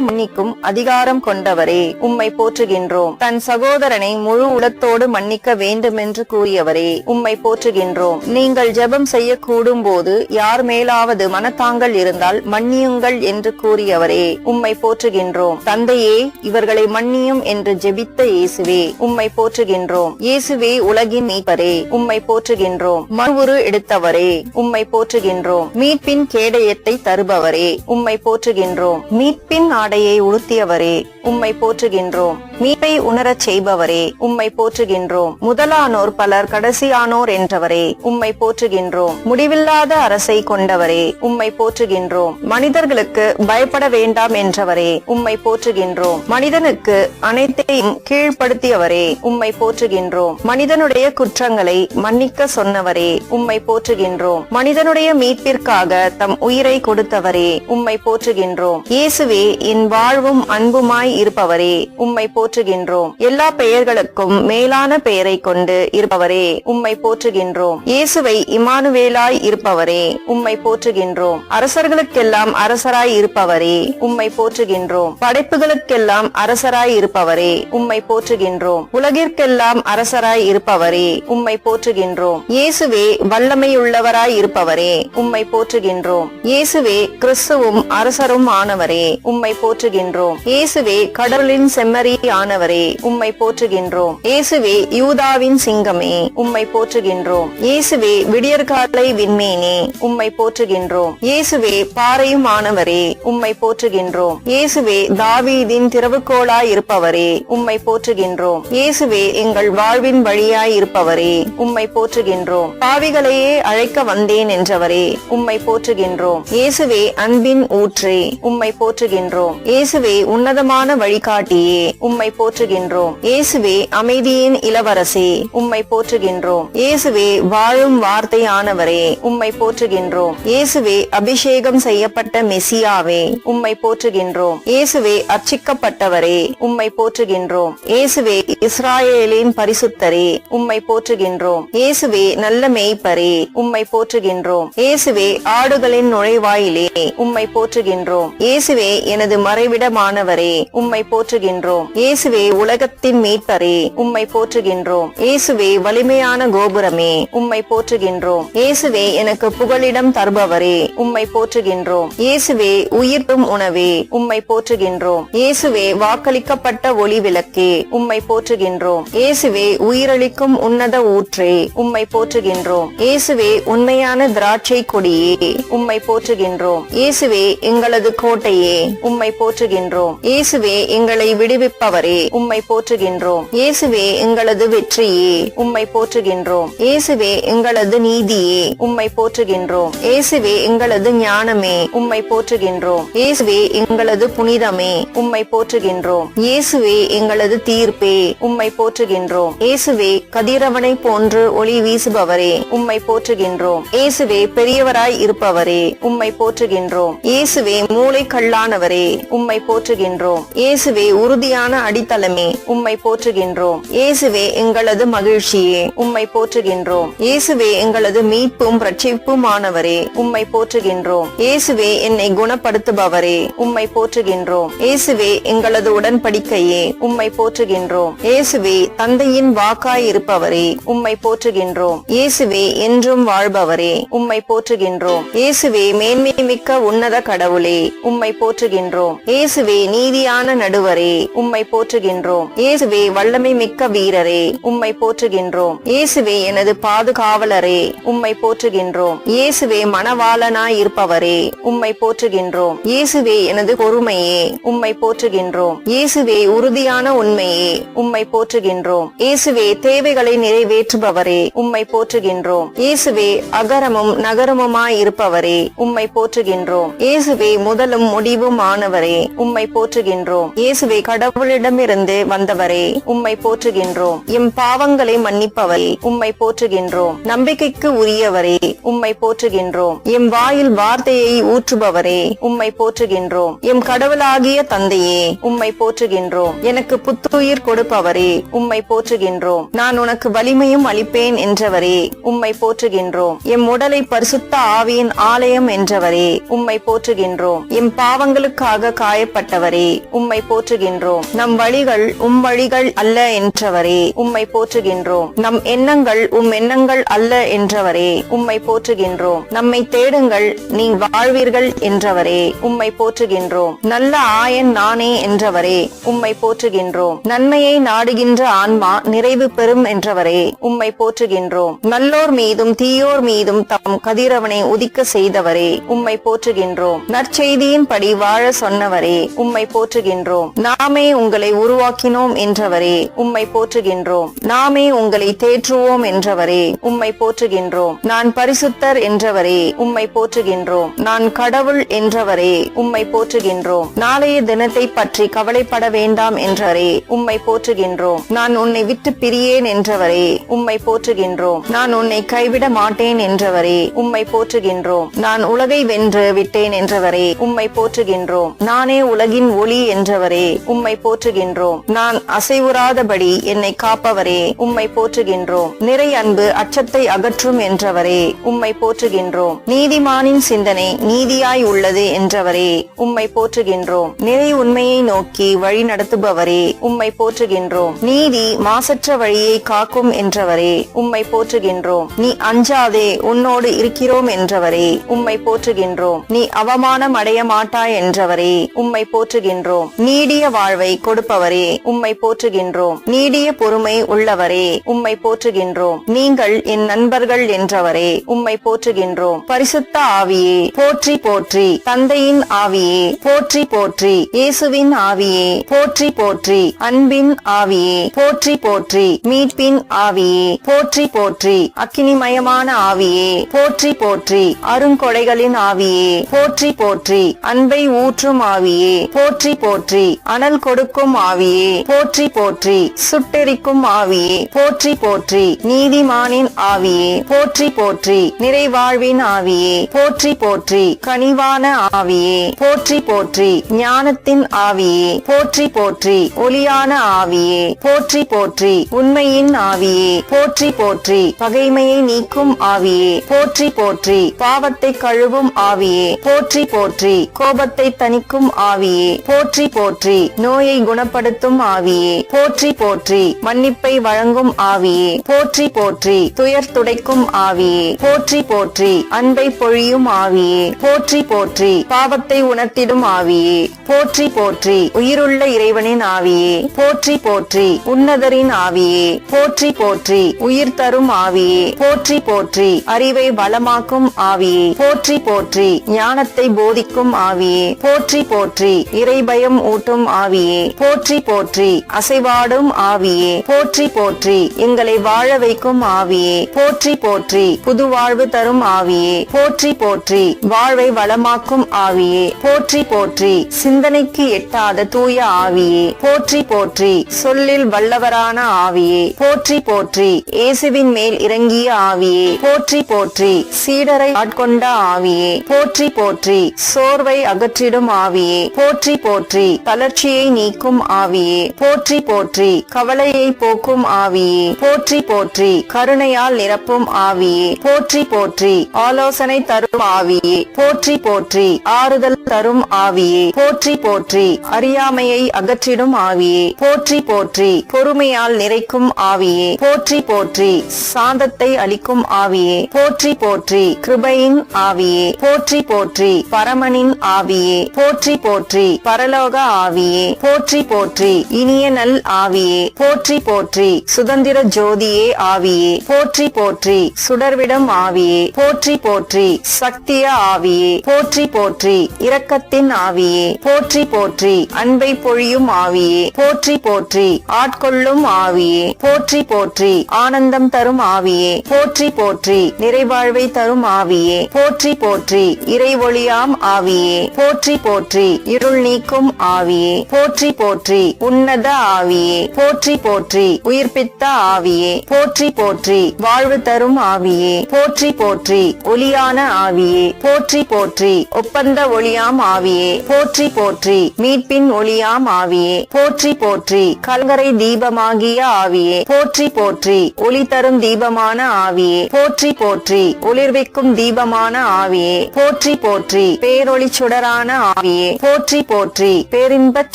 [SPEAKER 1] மன்னிக்கும் அதிகாரம் கொண்டவரே உம்மை போற்றுகின்றோம். தன் சகோதரனை முழு உளத்தோடு மன்னிக்க வேண்டுமென்று கூறியவரே உம்மை போற்றுகின்றோம். நீங்கள் ஜெபம் செய்ய கூடும் போது யார் மேலாவது மனத்தாங்கள் இருந்தால் மன்னியுங்கள் என்று கூறியவரே உம்மை போற்றுகின்றோம். தந்தையே, இவர்களை மன்னியும் என்று ஜெபித்த இயேசுவே உம்மை போற்றுகின்றோம். இயேசுவே உலகின் மீட்பரே உம்மை போற்றுகின்றோம். மறுவுரு எடுத்தவரே உம்மை போற்றுகின்றோம். மீட்பின் கேடயத்தை தருபவரே உம்மை போற்றுகின்றோம். மீட்பின் ஆடையை உடுத்தியவரே உம்மை போற்றுகின்றோம். மீட்பை உணரச் செய்பவரே உம்மை போற்றுகின்றோம். முதலானோர் பலர் கடைசியானோர் என்றவரே உம்மை போற்றுகின்றோம். முடிவில்லாத அரசை கொண்டவரே உம்மை போற்றுகின்றோம். மனிதர்களுக்கு பயப்பட வேண்டாம் என்றவரே உம்மை போற்றுகின்றோம். மனிதனுக்கு அனைத்தையும் கீழ்ப்படுத்தியவரே உம்மை போற்றுகின்றோம். மனிதனுடைய குற்றங்களை மன்னிக்க சொன்னவரே உம்மை போற்றுகின்றோம். மனிதனுடைய மீட்பிற்காக தம் உயிரை கொடுத்தவரே உம்மை போற்றுகின்றோம். இயேசுவே என் வாழ்வும் அன்புமாய் இருப்பவரே உம்மை போற்றுகின்றோம். எல்லா பெயர்களுக்கும் மேலான பெயரை கொண்டு இருப்பவரே உம்மை போற்றுகின்றோம். இயேசுவை இமானுவேலாய் இருப்பவரே உம்மை போற்றுகின்றோம். அரசர்களுக்கெல்லாம் அரசராய் இருப்பவரே உம்மை போற்றுகின்றோம். படைப்புகளுக்கெல்லாம் அரசராய் இருப்பவரே உம்மை போற்றுகின்றோம். உலகிற்கெல்லாம் அரசராய் இருப்பவரே உம்மை போற்றுகின்றோம். இயேசுவே வல்லமையுள்ளவராய் இருப்பவரே உம்மை போற்றுகின்றோம். இயேசுவே கிறிஸ்துவும் அரசரும் ஆனவரே உம்மை போற்றுகின்றோம். இயேசுவே கடவுளின் செம்மறி ஆனவரே உம்மை போற்றுகின்றோம். இயேசுவே யூதாவின் சிங்கமே உம்மை போற்றுகின்றோம். இயேசுவே விடியற்காலை விண்மீனே உம்மை போற்றுகின்றோம். இயேசுவே பாறையும் ஆனவரே உம்மை போற்றுகின்றோம். இயேசுவே தாவீதின் திறவுகோலாய் இருப்பவரே உம்மை போற்றுகின்றோம். இயேசுவே எங்கள் வாழ்வின் வழியாய் இருப்பவரே உம்மை போற்றுகின்றோம். பாவிகளையே அழைக்க வந்தேன் என்றவரே உம்மை போற்றுகின்றோம். இயேசுவே அன்பின் ஊற்றே உம்மை போற்றுகின்றோம். இயேசுவே உன்னதமான வழிகாட்டியே உம்மை உம்மை போற்றுகின்றோம். இயேசுவே அமைதியின் இளவரசே, உம்மை போற்றுகின்றோம். இயேசுவே வாழும் வார்த்தையானவரே, உம்மை போற்றுகின்றோம். இயேசுவே அபிஷேகம் செய்யப்பட்ட மெசியாவே, உம்மை போற்றுகின்றோம். இயேசுவே அர்ச்சிக்கப்பட்டவரே, உம்மை போற்றுகின்றோம். இயேசுவே இஸ்ராயேலின் பரிசுத்தரே, உம்மை போற்றுகின்றோம். இயேசுவே நல்ல மேய்ப்பரே, உம்மை போற்றுகின்றோம். இயேசுவே ஆடுகளின் நுழைவாயிலே, உம்மை போற்றுகின்றோம். இயேசுவே எனது மறைவிடமானவரே, உம்மை போற்றுகின்றோம். இயேசுவே உலகத்தின் மீட்பரே, உம்மை போற்றுகின்றோம். இயேசுவே வலிமையான கோபுரமே, உம்மை போற்றுகின்றோம். இயேசுவே எனக்கு புகலிடம் தருபவரே, உம்மை போற்றுகின்றோம். இயேசுவே உயிர்ப்பும் உணவே, உம்மை போற்றுகின்றோம். இயேசுவே வாக்களிக்கப்பட்ட ஒளி விளக்கே, உம்மை போற்றுகின்றோம். இயேசுவே உயிரளிக்கும் உன்னத ஊற்றே, உம்மை போற்றுகின்றோம். இயேசுவே உண்மையான திராட்சை கொடியே, உம்மை போற்றுகின்றோம். இயேசுவே எங்களது கோட்டையே, உம்மை போற்றுகின்றோம். இயேசுவே எங்களை விடுவிப்பவரே, உம்மை போற்றுகின்றோம். இயேசுவே எங்களது வெற்றியே, உம்மை போற்றுகின்றோம். இயேசுவே எங்களது நீதியே, உம்மை போற்றுகின்றோம். இயேசுவே எங்களது ஞானமே, உம்மை போற்றுகின்றோம். இயேசுவே எங்களது புனிதமே, உம்மை போற்றுகின்றோம். இயேசுவே எங்களது தீர்ப்பே, உம்மை போற்றுகின்றோம். இயேசுவே கதிரவனை போன்று ஒளி வீசுபவரே, உம்மை போற்றுகின்றோம். இயேசுவே பெரியவராய் இருப்பவரே, உம்மை போற்றுகின்றோம். இயேசுவே மூளை கல்லானவரே, உம்மை போற்றுகின்றோம். இயேசுவே உறுதியான அடித்தளமே, உம்மை போற்றுகின்றோம். இயேசுவே எங்களது மகிழ்ச்சியே, உம்மை போற்றுகின்றோம். இயேசுவே எங்களது மீட்பும் ரட்சிப்புமானவரே, உம்மை போற்றுகின்றோம். இயேசுவே என்னை குணப்படுத்துபவரே, உம்மை போற்றுகின்றோம். இயேசுவே எங்களது உடன்படிக்கையே, உம்மை போற்றுகின்றோம். இயேசுவே தந்தையின் வாக்காய் இருப்பவரே, உம்மை போற்றுகின்றோம். இயேசுவே என்றும் வாழ்பவரே, உம்மை போற்றுகின்றோம். இயேசுவே மேன்மை மிக்க உன்னத கடவுளே, உம்மை போற்றுகின்றோம். இயேசுவே நீதியான நடுவரே, உம்மை போற்றுகின்றோம். இயேசுவே வல்லமை மிக்க வீரரே, உம்மை போற்றுகின்றோம். இயேசுவே எனது பாதுகாவலரே, உம்மை போற்றுகின்றோம். இயேசுவே மணவாளனாய் இருப்பவரே, உம்மை போற்றுகின்றோம். இயேசுவே எனது பொறுமையே, உம்மை போற்றுகின்றோம். இயேசுவே உறுதியான உண்மையே, உம்மை போற்றுகின்றோம். இயேசுவே தேவைகளை நிறைவேற்றுபவரே, உம்மை போற்றுகின்றோம். இயேசுவே அகரமும் நகரமுமாய் இருப்பவரே, உம்மை போற்றுகின்றோம். இயேசுவே முதலும் முடிவும் ஆனவரே, உம்மை போற்றுகின்றோம். இயேசுவே கடவுளிடமிருந்து வந்தவரே, உம்மை போற்றுகின்றோம். எம் பாவங்களை மன்னிப்பவரே, உம்மை போற்றுகின்றோம். நம்பிக்கைக்கு உரியவரே, உம்மை போற்றுகின்றோம். எம் வாயில் வார்த்தையை ஊற்றுபவரே, உம்மை போற்றுகின்றோம். எம் கடவுளாகிய தந்தையே, உம்மை போற்றுகின்றோம். எனக்கு புத்துயிர் கொடுப்பவரே, உம்மை போற்றுகின்றோம். நான் உனக்கு வலிமையும் அளிப்பேன் என்றவரே, உம்மை போற்றுகின்றோம். எம் உடலை பரிசுத்த ஆவியின் ஆலயம் என்றவரே, உம்மை போற்றுகின்றோம். எம் பாவங்களுக்காக காயப்பட்டவரே, உம்மை போற்றுகின்றோம். நம் வழிகள் உம் வழிகள் அல்ல என்றவரே, உம்மை போற்றுகின்றோம். நம் எண்ணங்கள் உம் எண்ணங்கள் அல்ல என்றவரே, உம்மை போற்றுகின்றோம். நம்மை தேடுங்கள் நீ வாழ்வீர்கள் என்றவரே, உம்மை போற்றுகின்றோம். நல்ல ஆயன் நானே என்றவரே, உம்மை போற்றுகின்றோம். நன்மையை நாடுகின்ற ஆன்மா நிறைவு பெறும் என்றவரே, உம்மை போற்றுகின்றோம். நல்லோர் மீதும் தீயோர் மீதும் தம் கதிரவனை உதிக்க செய்தவரே, உம்மை போற்றுகின்றோம். நற்செய்தியின் படி வாழ சொன்னவரே, உம்மை போற்றுகின்றோம். நாமே உங்களை உருவாக்கினோம் என்றவரே, உம்மை போற்றுகின்றோம். நாமே உங்களை தேற்றுவோம் என்றவரே, உம்மை போற்றுகின்றோம். நான் பரிசுத்தர் என்றவரே, உம்மை போற்றுகின்றோம். நான் கடவுள் என்றவரே, உம்மை போற்றுகின்றோம். நாளைய தினத்தை பற்றி கவலைப்பட வேண்டாம் என்றவரே, உம்மை போற்றுகின்றோம். நான் உன்னை விட்டு பிரியேன் என்றவரே, உம்மை போற்றுகின்றோம். நான் உன்னை கைவிட மாட்டேன் என்றவரே, உம்மை போற்றுகின்றோம். நான் உலகை வென்று விட்டேன் என்றவரே, உம்மை போற்றுகின்றோம். நானே உலகின் ஒளி என்றவரே, உம்மை போற்றுகின்றோம். நான் அசைவுறாதபடி என்னை காப்பவரே, உம்மை போற்றுகின்றோம். நிறை அன்பு அச்சத்தை அகற்றும் என்றவரே, உம்மை போற்றுகின்றோம். நீதிமானின் சிந்தனை நீதியாய் உள்ளது என்றவரே, உம்மை போற்றுகின்றோம். நிறை உண்மையை நோக்கி வழி நடத்துபவரே, உம்மை போற்றுகின்றோம். நீதி மாசற்ற வழியை காக்கும் என்றவரே, உம்மை போற்றுகின்றோம். நீ அஞ்சாதே உன்னோடு இருக்கிறோம் என்றவரே, உம்மை போற்றுகின்றோம். நீ அவமானம் அடைய மாட்டாய் என்றவரே, உம்மை போற்றுகின்றோம். நீடிய வாழ்வை கொடுப்பவரே, உம்மை போற்றுகின்றோம். நீடிய பொறுமை உள்ளவரே, உம்மை போற்றுகின்றோம். நீங்கள் என் நண்பர்கள் என்றவரே, உம்மை போற்றுகின்றோம். பரிசுத்த ஆவியே போற்றி போற்றி. தந்தையின் ஆவியே போற்றி போற்றி. இயேசுவின் ஆவியே போற்றி போற்றி. அன்பின் ஆவியே போற்றி போற்றி. மீட்பின் ஆவியே போற்றி போற்றி. அக்கினிமயமான ஆவியே போற்றி போற்றி. அருங்கொடைகளின் ஆவியே போற்றி போற்றி. அன்பை ஊற்றும் ஆவியே போற்றி போற்றி. அனல் கொடுக்கும் ஆவியே போற்றி போற்றி, சுட்டெரிக்கும் ஆவியே போற்றி போற்றி, நீதிமானின் ஆவியே போற்றி போற்றி, நிறைவாழ்வின் ஆவியே போற்றி போற்றி, கனிவான ஆவியே போற்றி போற்றி, ஞானத்தின் ஆவியே போற்றி போற்றி, ஒளியான ஆவியே போற்றி போற்றி, உண்மையின் ஆவியே போற்றி போற்றி, பகைமையை நீக்கும் ஆவியே போற்றி போற்றி, பாவத்தை கழுவும் ஆவியே போற்றி போற்றி, கோபத்தை தணிக்கும் ஆவியே போற்றி போற்றி, நோயை குணப்படுத்தும் ஆவியே போற்றி போற்றி, மன்னிப்பை வழங்கும் ஆவியே போற்றி போற்றி, துயர் துடைக்கும் ஆவியே போற்றி போற்றி, அன்பை பொழியும் ஆவியே போற்றி போற்றி, பாவத்தை உணர்த்திடும் ஆவியே போற்றி போற்றி, உயிருள்ள இறைவனின் ஆவியே போற்றி போற்றி, உன்னதரின் ஆவியே போற்றி போற்றி, உயிர் தரும் ஆவியே போற்றி போற்றி, அறிவை வளமாக்கும் ஆவியே போற்றி போற்றி, ஞானத்தை போதிக்கும் ஆவியே போற்றி போற்றி, இறைபயம் ஊட்டும் ஆவியே போற்றி போற்றி, அசைவாடும் ஆவியே போற்றி போற்றி, எங்களை வாழ வைக்கும் ஆவியே போற்றி போற்றி, புது வாழ்வு தரும் ஆவியே போற்றி போற்றி, வாழ்வை வளமாக்கும் ஆவியே போற்றி போற்றி, சிந்தனைக்கு எட்டாத தூய ஆவியே போற்றி போற்றி, சொல்லில் வல்லவரான ஆவியே போற்றி போற்றி, இயேசுவின் மேல் இறங்கிய ஆவியே போற்றி போற்றி, சீடரை ஆட்கொண்ட ஆவியே போற்றி போற்றி, சோர்வை அகற்றிடும் ஆவியே போற்றி போற்றி, தளர்ச்சியை நீக்கும் ஆவியே போற்றி போற்றி, கவலையை போக்கும் ஆவியே போற்றி போற்றி, கருணையால் நிரப்பும் ஆவியே போற்றி போற்றி, ஆலோசனை தரும் ஆவியே போற்றி போற்றி, ஆறுதல் தரும் ஆவியே போற்றி போற்றி, அறியாமையை அகற்றிடும் ஆவியே போற்றி போற்றி, பொறுமையால் நிறைக்கும் ஆவியே போற்றி போற்றி, சாந்தத்தை அளிக்கும் ஆவியே போற்றி போற்றி, கிருபையின் ஆவியே போற்றி போற்றி, பரமனின் ஆவியே போற்றி போற்றி, பரலோக ஆவியே போற்றி போற்றி, இனிய நல் ஆவியே போற்றி போற்றி, சுதந்திர ஜோதியே ஆவியே போற்றி போற்றி, சுடர்விடம் ஆவியே போற்றி போற்றி, சக்திய ஆவியே போற்றி போற்றி, இரக்கத்தின் ஆவியே போற்றி போற்றி, அன்பை பொழியும் ஆவியே போற்றி போற்றி, ஆட்கொள்ளும் ஆவியே போற்றி போற்றி, ஆனந்தம் தரும் ஆவியே போற்றி போற்றி, நிறைவாழ்வை தரும் ஆவியே போற்றி போற்றி, இறை ஒளியாம் ஆவியே போற்றி போற்றி, இருள் நீக்கும் ஆவியே போற்றி போற்றி, உன்னத ஆவியே போற்றி போற்றி, உயிர்ப்பித்த ஆவியே போற்றி போற்றி, வாழ்வு தரும் ஆவியே போற்றி போற்றி, ஒளியான ஆவியே போற்றி போற்றி, ஒப்பந்த ஒளியாம் ஆவியே போற்றி போற்றி, மீட்பின் ஒளியாம் ஆவியே போற்றி போற்றி, கல்கரை தீபமாகிய ஆவியே போற்றி போற்றி, ஒளி தரும் தீபமான ஆவியே போற்றி போற்றி, ஒளிர்விக்கும் தீபமான ஆவியே போற்றி போற்றி, பேரொளி சுடரான ஆவியே போற்றி போற்றி, பேரின்பச்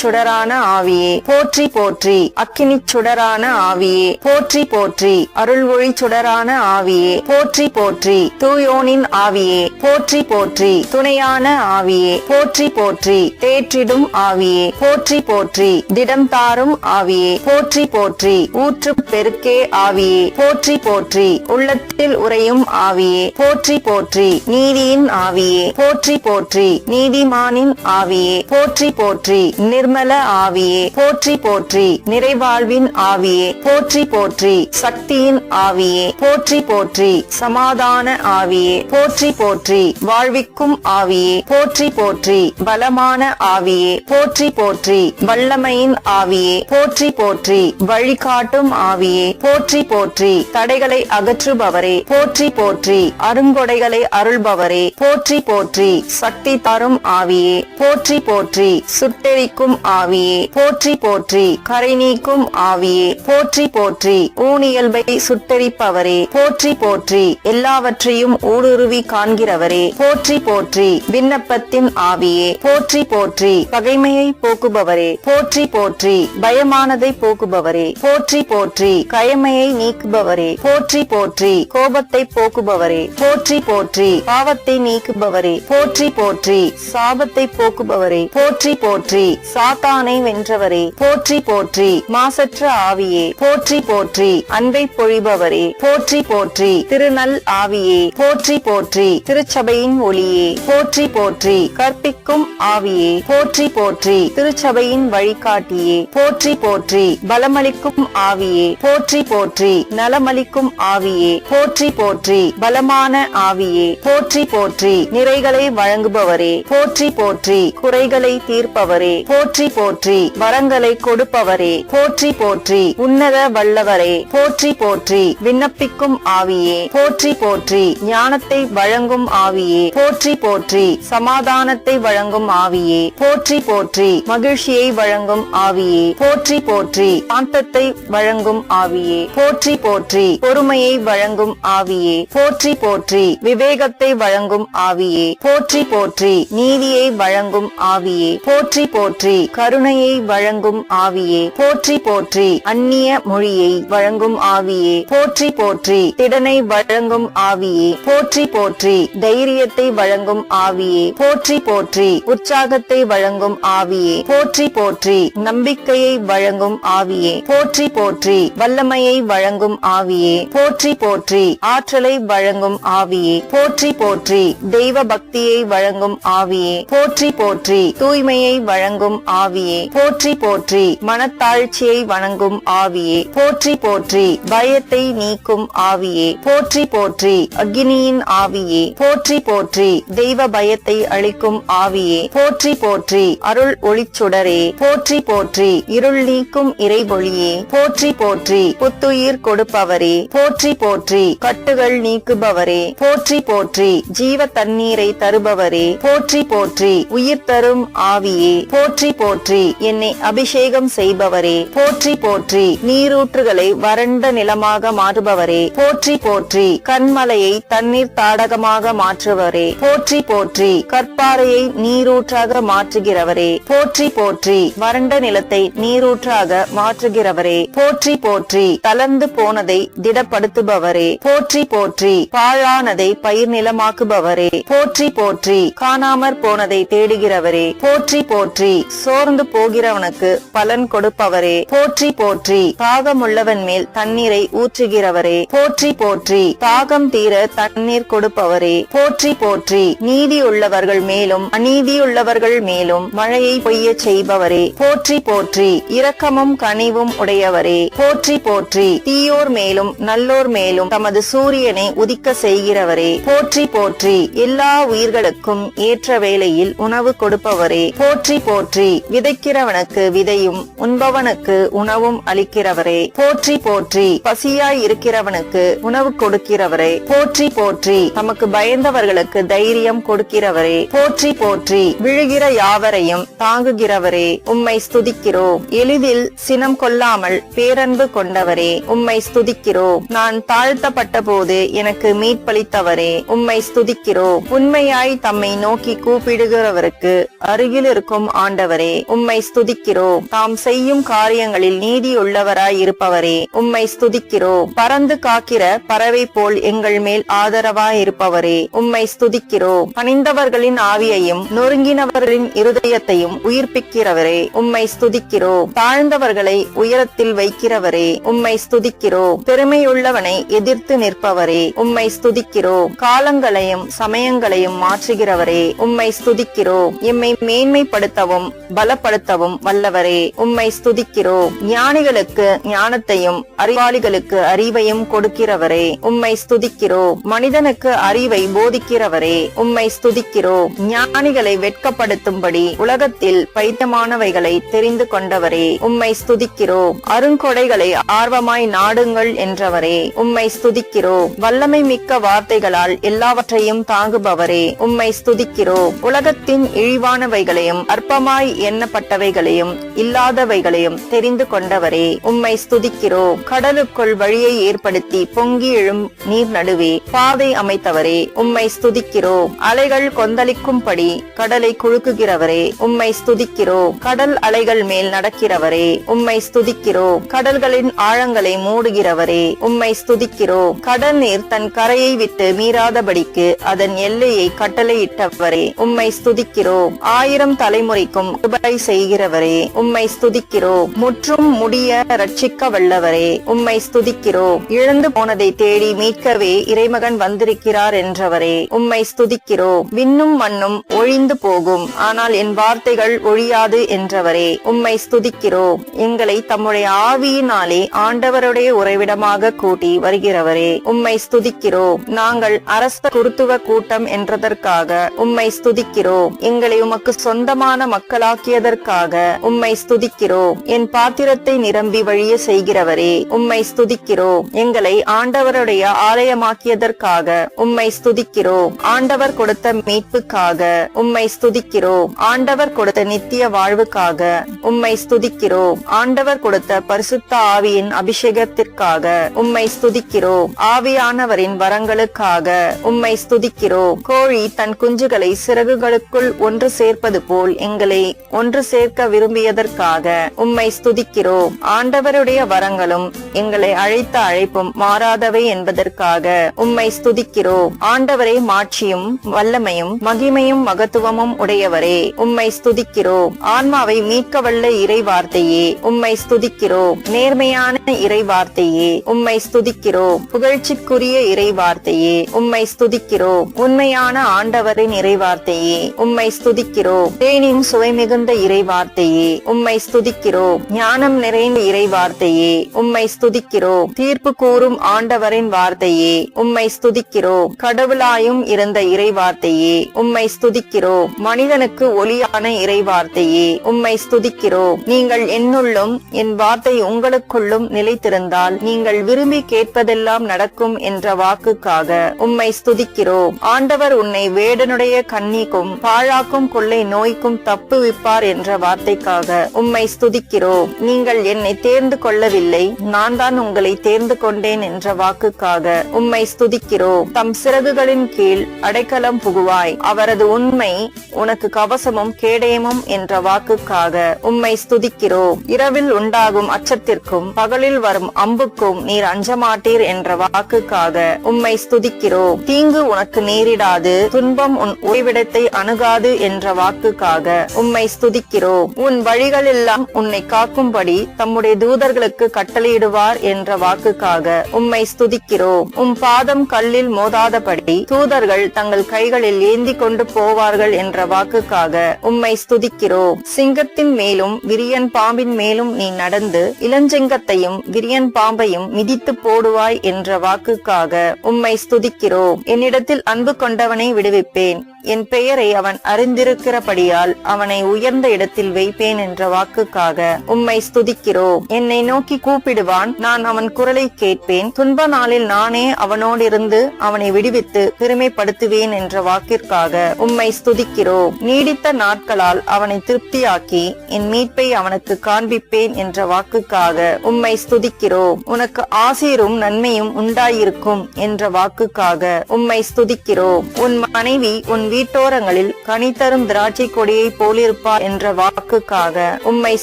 [SPEAKER 1] சுடரான ஆவியே போற்றி போற்றி, அக்கினி சுடரான ஆவியே போற்றி போற்றி, அருள் ஒளி சுடரான ஆவியே போற்றி போற்றி, தூயோனின் ஆவியே போற்றி போற்றி, துணையான ஆவியே போற்றி போற்றி, தேற்றிடும் ஆவியே போற்றி போற்றி, திடம் தாரும் ஆவியே போற்றி போற்றி, ஊற்று பெருக்கே ஆவியே போற்றி போற்றி, உள்ளத்தில் உறையும் ஆவியே போற்றி போற்றி, நீதியின் ஆவியே போற்றி போற்றி, நீதிமானின் ஆவியே போற்றி போற்றி, நிர்மல ஆவியே போற்றி போற்றி, நிறைவாழ்வின் ஆவியே போற்றி போற்றி, சக்தியின் ஆவியே போற்றி போற்றி, சமாதான ஆவியே போற்றி போற்றி, வாழ்விக்கும் ஆவியே போற்றி போற்றி, பலமான ஆவியே போற்றி போற்றி, வல்லமையின் ஆவியே போற்றி போற்றி, வழிகாட்டும் ஆவியே போற்றி போற்றி, தடைகளை அகற்றுபவரே போற்றி போற்றி, அருங்கொடைகளை அருள்பவரே போற்றி போற்றி, சக்தி தரும் ஆவியே போற்றி போற்றி, சுட்டெரிக்கும் ஆவியே போற்றி போற்றி, கரை நீக்கும் ஆவியே போற்றி போற்றி, ஊனியல்பை சுட்டெரிப்பவரே போற்றி போற்றி, எல்லாவற்றையும் ஊடுருவி காண்கிறவரே போற்றி போற்றி, விண்ணப்பத்தின் ஆவியே போற்றி போற்றி, பகைமையை போக்குபவரே போற்றி போற்றி, பயமானதை போக்குபவரே போற்றி போற்றி, கயமையை நீக்குபவரே போற்றி போற்றி, கோபத்தை போக்குபவரே போற்றி போற்றி, பாவத்தை நீக்குபவரே போற்றி போற்றி, சாபத்தை போக்குபவரே போற்றி போற்றி, சாத்தானை வென்றவரே போற்றி போற்றி, மாசற்ற ஆவியே போற்றி போற்றி, அன்பை பொழிபவரே போற்றி போற்றி, திருநல் ஆவியே போற்றி போற்றி, திருச்சபையின் ஒளியே போற்றி போற்றி, கற்பிக்கும் ஆவியே போற்றி போற்றி, திருச்சபையின் வழிகாட்டியே போற்றி போற்றி, பலமளிக்கும் ஆவியே போற்றி போற்றி, நலமளிக்கும் ஆவியே போற்றி போற்றி, பலமான ஆவியே போற்றி போற்றி, நிறைகளை வழங்குபவரே போற்றி போற்றி, குறைகளை தீர்ப்பவரே போற்றி போற்றி, வரங்களை கொடுப்பவரே போற்றி போற்றி, உன்னத வல்லவரே போற்றி போற்றி, விண்ணப்பிக்கும் ஆவியே போற்றி போற்றி, ஞானத்தை வழங்கும் ஆவியே போற்றி போற்றி, சமாதானத்தை வழங்கும் ஆவியே போற்றி போற்றி, மகிழ்ச்சியை வழங்கும் ஆவியே போற்றி போற்றி, சாந்தத்தை வழங்கும் ஆவியே போற்றி போற்றி, பொறுமையை வழங்கும் ஆவியே போற்றி போற்றி, விவேகத்தை வழங்கும் ஆவியே போற்றி போற்றி, நீதியை வழங்கும் ஆவியே போற்றி போற்றி, கருணையை வழங்கும் ஆவியே போற்றி போற்றி, அந்நிய மொழியை வழங்கும் ஆவியே போற்றி போற்றி, திடனை வழங்கும் ஆவியே போற்றி போற்றி, தைரியத்தை வழங்கும் ஆவியே போற்றி போற்றி, உற்சாகத்தை வழங்கும் ஆவியே போற்றி போற்றி, நம்பிக்கையை வழங்கும் ஆவியே போற்றி போற்றி, வல்லமையை வழங்கும் ஆவியே போற்றி போற்றி, ஆற்றலை வழங்கும் ஆவியே போற்றி போற்றி, தெய்வ பக்தியை வழங்கும் ஆவியே போற்றி போற்றி, தூய்மையை வழங்கும் ஆவியே போற்றி போற்றி, மனத்தாழ்ச்சியை வணங்கும் ஆவியே போற்றி போற்றி, பயத்தை நீக்கும் ஆவியே போற்றி போற்றி, அக்னியின் ஆவியே போற்றி போற்றி, தெய்வ பயத்தை அளிக்கும் ஆவியே போற்றி போற்றி, அருள் ஒளிச்சுடரே போற்றி போற்றி, இருள் நீக்கும் இறைபொழியே போற்றி போற்றி, புத்துயிர் கொடுப்பவரே போற்றி போற்றி, கட்டுகள் நீக்குபவரே போற்றி போற்றி, ஜீவ தண்ணீரை தருபவரே போற்றி போற்றி, உயிர் தரும் ஆவியே போற்றி போற்றி, என்னை அபிஷேகம் செய்பவரே போற்றி போற்றி, நீரூற்றுகளை வறண்ட நிலமாக மாற்றுபவரே போற்றி போற்றி, கண்மலையை தண்ணீர் தாடகமாக மாற்றுவரே போற்றி போற்றி, கற்பாறையை நீரூற்றாக மாற்றுகிறவரே போற்றி போற்றி, வறண்ட நிலத்தை நீரூற்றாக மாற்றுகிறவரே போற்றி போற்றி, தளர்ந்து போனதை திடப்படுத்துபவரே போற்றி போற்றி, பாழானதை பயிர் நிலமாக்குபவரே போற்றி போற்றி, காணாமற் போனதை தேடுகிறவரே போற்றி போற்றி, சோர்ந்து போகிறவனுக்கு பலன் கொடுப்பவரே போற்றி போற்றி, தாகமுள்ளவன் மேல் தண்ணீரை ஊற்றுகிறவரே போற்றி போற்றி, தாகம் தீர தண்ணீர் கொடுப்பவரே போற்றி போற்றி, நீதியுள்ளவர்கள் மேலும் அநீதியுள்ளவர்கள் மேலும் மழையை பொய்ய செய்பவரே போற்றி போற்றி, இரக்கமும் கனிவும் உடையவரே போற்றி போற்றி, தீயோர் மேலும் நல்லோர் மேலும் தமது சூரியனை உதிக்க செய்கிறவரே போற்றி போற்றி, எல்லா உயிர்களுக்கும் ஏற்ற வேளையில் உணவு கொடுப்பவரே போற்றி போற்றி, விதைக்கிறவனுக்கு விதையும் உண்பவனுக்கு உணவும் அளிக்கிறவரே போற்றி போற்றி, பசியாய் இருக்கிறவனுக்கு உணவு கொடுக்கிறவரே போற்றி போற்றி, தமக்கு பயந்தவர்களுக்கு தைரியம் கொடுக்கிறவரே போற்றி போற்றி, விழுகிற யாவரையும் தாங்குகிறவரே உம்மை ஸ்துதிக்கிறோம், எளிதில் சினம் கொள்ளாமல் பேரன்பு கொண்டவரே உம்மை ஸ்துதிக்கிறோம், நான் தாழ்த்தப்பட்ட போது எனக்கு மீட்பளித்தவரே உம்மை ஸ்துதிக்கிறோம், உண்மையாய் தம்மை நோக்கி கூப்பிடுகிறவருக்கு அருகில் இருக்கும் ஆண்டவரே உம்மை ஸ்துதிக்கிறோம், தாம் செய்யும் காரியங்களில் நீதியுள்ளவராய் இருப்பவரே உம்மை ஸ்துதிக்கிறோம், பறந்து காக்கிற பறவை போல் எங்கள் மேல் ஆதரவாய் இருப்பவரே உம்மை ஸ்துதிக்கிறோம், பணிந்தவர்களின் ஆவியையும் நொறுங்கினவர்களின் இருதயத்தையும் உயிர்ப்பிக்கிறவரே உம்மை ஸ்துதிக்கிறோம், தாழ்ந்தவர்களை உயரத்தில் வைக்கிறவரே உம்மை ஸ்துதிக்கிறோம், பெருமையுள்ளவனை எதிர்த்து நிற்பவரே உம்மை ஸ்துதிக்கிறோம், காலங்களையும் சமயங்களையும் மாற்றுகிறவரே உம்மை ஸ்துதிக்கிறோம், எம்மை மேன்மைப்படுத்தவும் பலப்படுத்தவும் வல்லவரே உம்மை ஸ்துதிக்கிறோம், ஞானிகளுக்கு ஞானத்தையும் அறிவாளிகளுக்கு அறிவையும் கொடுக்கிறவரே உம்மை ஸ்துதிக்கிறோம், மனிதனுக்கு அறிவை போதிக்கிறவரே உம்மை ஸ்துதிக்கிறோம், ஞானிகளை வெட்கப்படுத்தும்படி உலகத்தில் பைத்தியமானவைகளை தெரிந்து கொண்டவரே உம்மை ஸ்துதிக்கிறோம், அருங்கொடைகளை ஆர்வமாய் நாடுங்கள் என்றவரே உம்மை ஸ்துதிக்கிறோம், வல்லமை மிக்க வார்த்தைகளால் எல்லாவற்றையும் தாங்குபவரே உம்மை ஸ்துதிக்கிறோம், உலகத்தின் இழிவானவைகளையும் அற்பமாய் எண்ணப்பட்டவைகளையும் இல்லாதவைகளையும் தெரிந்து கொண்டவரே உம்மை ஸ்துதிக்கிறோம், கடலுக்குள் வழியை ஏற்படுத்தி பொங்கி எழும் நீர் நடுவே பாதை அமைத்தவரே உம்மை ஸ்துதிக்கிறோம், அலைகள் கொந்தளிக்கும்படி கடலை குலுக்குகிறவரே உம்மை ஸ்துதிக்கிறோம், கடல் அலைகள் மேல் நடக்கிறவரே உம்மை ஸ்துதிக்கிறோம், கடல்களின் ஆழங்களை மூடுகிறவரே உம்மை ஸ்துதிக்கிறோம், கடல் நீர் தன் கரையை விட்டு மீறாதபடிக்கு அதன் எல்லையை கட்டளையிட்டவரே உம்மை ஸ்துதிக்கிறோம், 1000 தலைமுறைக்கும் கிருபை செய்கிறவரே உம்மை ஸ்துதிக்கிறோம், முற்றும் முடிய ரட்சிக்க வல்லவரே உம்மை ஸ்துதிக்கிறோம், இழந்து போனதை தேடி மீட்கவே இறைமகன் வந்திருக்கிறார் என்றவரே உம்மை ஸ்துதிக்கிறோம், விண்ணும் மண்ணும் உலகம் ஒழிந்து போகும், ஆனால் என் வார்த்தைகள் ஒழியாது என்றவரே, உம்மை ஸ்துதிக்கிறோம். எங்களை தம்முடைய ஆவியினாலே ஆண்டவருடைய உறைவிடமாக கூட்டி வருகிறவரே, உம்மை ஸ்துதிக்கிறோம். நாங்கள் அரச குருத்துவ கூட்டம் என்றதற்காக உம்மை ஸ்துதிக்கிறோம். எங்களை உமக்கு சொந்தமான மக்களாக்கியதற்காக உம்மை ஸ்துதிக்கிறோம். என் பாத்திரத்தை நிரம்பி வழிய செய்கிறவரே, உம்மை ஸ்துதிக்கிறோம். எங்களை ஆண்டவருடைய ஆலயமாக்கியதற்காக உம்மை ஸ்துதிக்கிறோம். ஆண்டவர் கொடுத்த மீட்புக்காக உம்மை ஸ்துதிக்கிறோம். ஆண்டவர் கொடுத்த நித்திய வாழ்வுக்காக உம்மை ஸ்துதிக்கிறோம். ஆண்டவர் கொடுத்த பரிசுத்த ஆவியின் அபிஷேகத்திற்காக உம்மை ஸ்துதிக்கிறோம். ஆவியானவரின் வரங்களுக்காக உம்மை ஸ்துதிக்கிறோம். கோழி தன் குஞ்சுகளை சிறகுகளுக்குள் ஒன்று சேர்ப்பது போல் எங்களை ஒன்று சேர்க்க விரும்பியதற்காக உம்மை ஸ்துதிக்கிறோம். ஆண்டவருடைய வரங்களும் எங்களை அழைத்த அழைப்பும் மாறாதவை என்பதற்காக உம்மை ஸ்துதிக்கிறோம். ஆண்டவரே, மாட்சியும் வல்லமையும் மகிமையும் மகத்துவமும் உடையவரே, உம்மை ஸ்துதிக்கிறோம். ஆன்மாவை மீட்க வல்ல இறை வார்த்தையே, உம்மை ஸ்துதிக்கிறோம். நேர்மையான இறை வார்த்தையே, உம்மை ஸ்துதிக்கிறோம். புகழ்ச்சிக்குரிய இறை வார்த்தையே, உம்மை ஸ்துதிக்கிறோம். உண்மையான ஆண்டவரின் இறை வார்த்தையே, உம்மை ஸ்துதிக்கிறோம். தேனின் சுவை மிகுந்த இறை வார்த்தையே, உம்மை ஸ்துதிக்கிறோம். ஞானம் நிறைந்த இறை வார்த்தையே, உம்மை ஸ்துதிக்கிறோம். தீர்ப்பு கூறும் ஆண்டவரின் வார்த்தையே, உம்மை ஸ்துதிக்கிறோம். கடவுளாயும் இருந்த இறை வார்த்தையே, உம்மை ஸ்துதிக்கிறோம். மனிதனுக்கு ஒளியான இறை வார்த்தையே, உம்மை ஸ்துதிக்கிறோம். நீங்கள் என்னுள்ளும் என் வார்த்தை உங்களுக்குள்ளும் நிலைத்திருந்தால் நீங்கள் விரும்பி கேட்பதெல்லாம் நடக்கும் என்ற வாக்குக்காக உம்மை ஸ்துதிக்கிறோம். ஆண்டவர் உன்னை வேடனுடைய கண்ணிக்கும் பாழாக்கும் கொள்ளை நோய்க்கும் தப்புவிப்பார் என்ற வார்த்தைக்காக உம்மை ஸ்துதிக்கிறோம். நீங்கள் என்னை தேர்ந்து கொள்ளவில்லை, நான் தான் உங்களை தேர்ந்து கொண்டேன் என்ற வாக்குக்காக உம்மை ஸ்துதிக்கிறோம். தம் சிறகுகளின் கீழ் அடைக்கலம் புகுவாய், அவரது உண்மை உனக்கு கவசமும் கேடயமும் என்ற வாக்குக்காக உம்மை ஸ்துதிக்கிறோம். இரவில் உண்டாகும் அச்சத்திற்கும் பகலில் வரும் அம்புக்கும் நீர் அஞ்சமாட்டீர் என்ற வாக்குக்காக உம்மை ஸ்துதிக்கிறோம். தீங்கு உனக்கு நேரிடாது, துன்பம் உன் ஓய்விடத்தை அணுகாது என்ற வாக்குக்காக உம்மை ஸ்துதிக்கிறோம். உன் வழிகளெல்லாம் உன்னை காக்கும்படி தம்முடைய தூதர்களுக்கு கட்டளையிடுவார் என்ற வாக்குக்காக உம்மை ஸ்துதிக்கிறோம். உம் பாதம் கல்லில் மோதாதபடி தூதர்கள் தங்கள் கைகளில் ஏந்தி கொண்டு போவார்கள் என்ற வாக்குக்காக உம்மை ஸ்துதிக்கிறோம். சிங்கத்தின் மேலும் விரியன் பாம்பின் மேலும் நீ நடந்து இளஞ்சிங்கத்தையும் விரியன் பாம்பையும் மிதித்து போடுவாய் என்ற வாக்குக்காக உம்மை ஸ்துதிக்கிறோம். என்னிடத்தில் அன்பு கொண்டவனை விடுவிப்பேன், என் பெயரை அவன் அறிந்திருக்கிறபடியால் அவனை உயர்ந்த இடத்தில் வைப்பேன் என்ற வாக்குக்காக உம்மை ஸ்துதிக்கிறோம். என்னை நோக்கி கூப்பிடுவான், நான் அவன் குரலை கேட்பேன். துன்ப நாளில் நானே அவனோடிருந்து அவனை விடுவித்து பெருமைப்படுத்துவேன் என்ற வாக்கிற்காக உம்மை ஸ்துதிக்கிறோம். நீடித்த நாட்களால் அவனை திருப்தியாக்கி என் மீட்பை அவனுக்கு காண்பிப்பேன் என்ற வாக்குக்காக உம்மை ஸ்துதிக்கிறோம். உனக்கு ஆசீரும் நன்மையும் உண்டாயிருக்கும் என்ற வாக்குக்காக உம்மை ஸ்துதிக்கிறோம். உன் மனைவி உன் வீட்டோரங்களில் கனி தரும் திராட்சை கொடியை போலிருப்பார் என்ற வாக்குக்காக உம்மை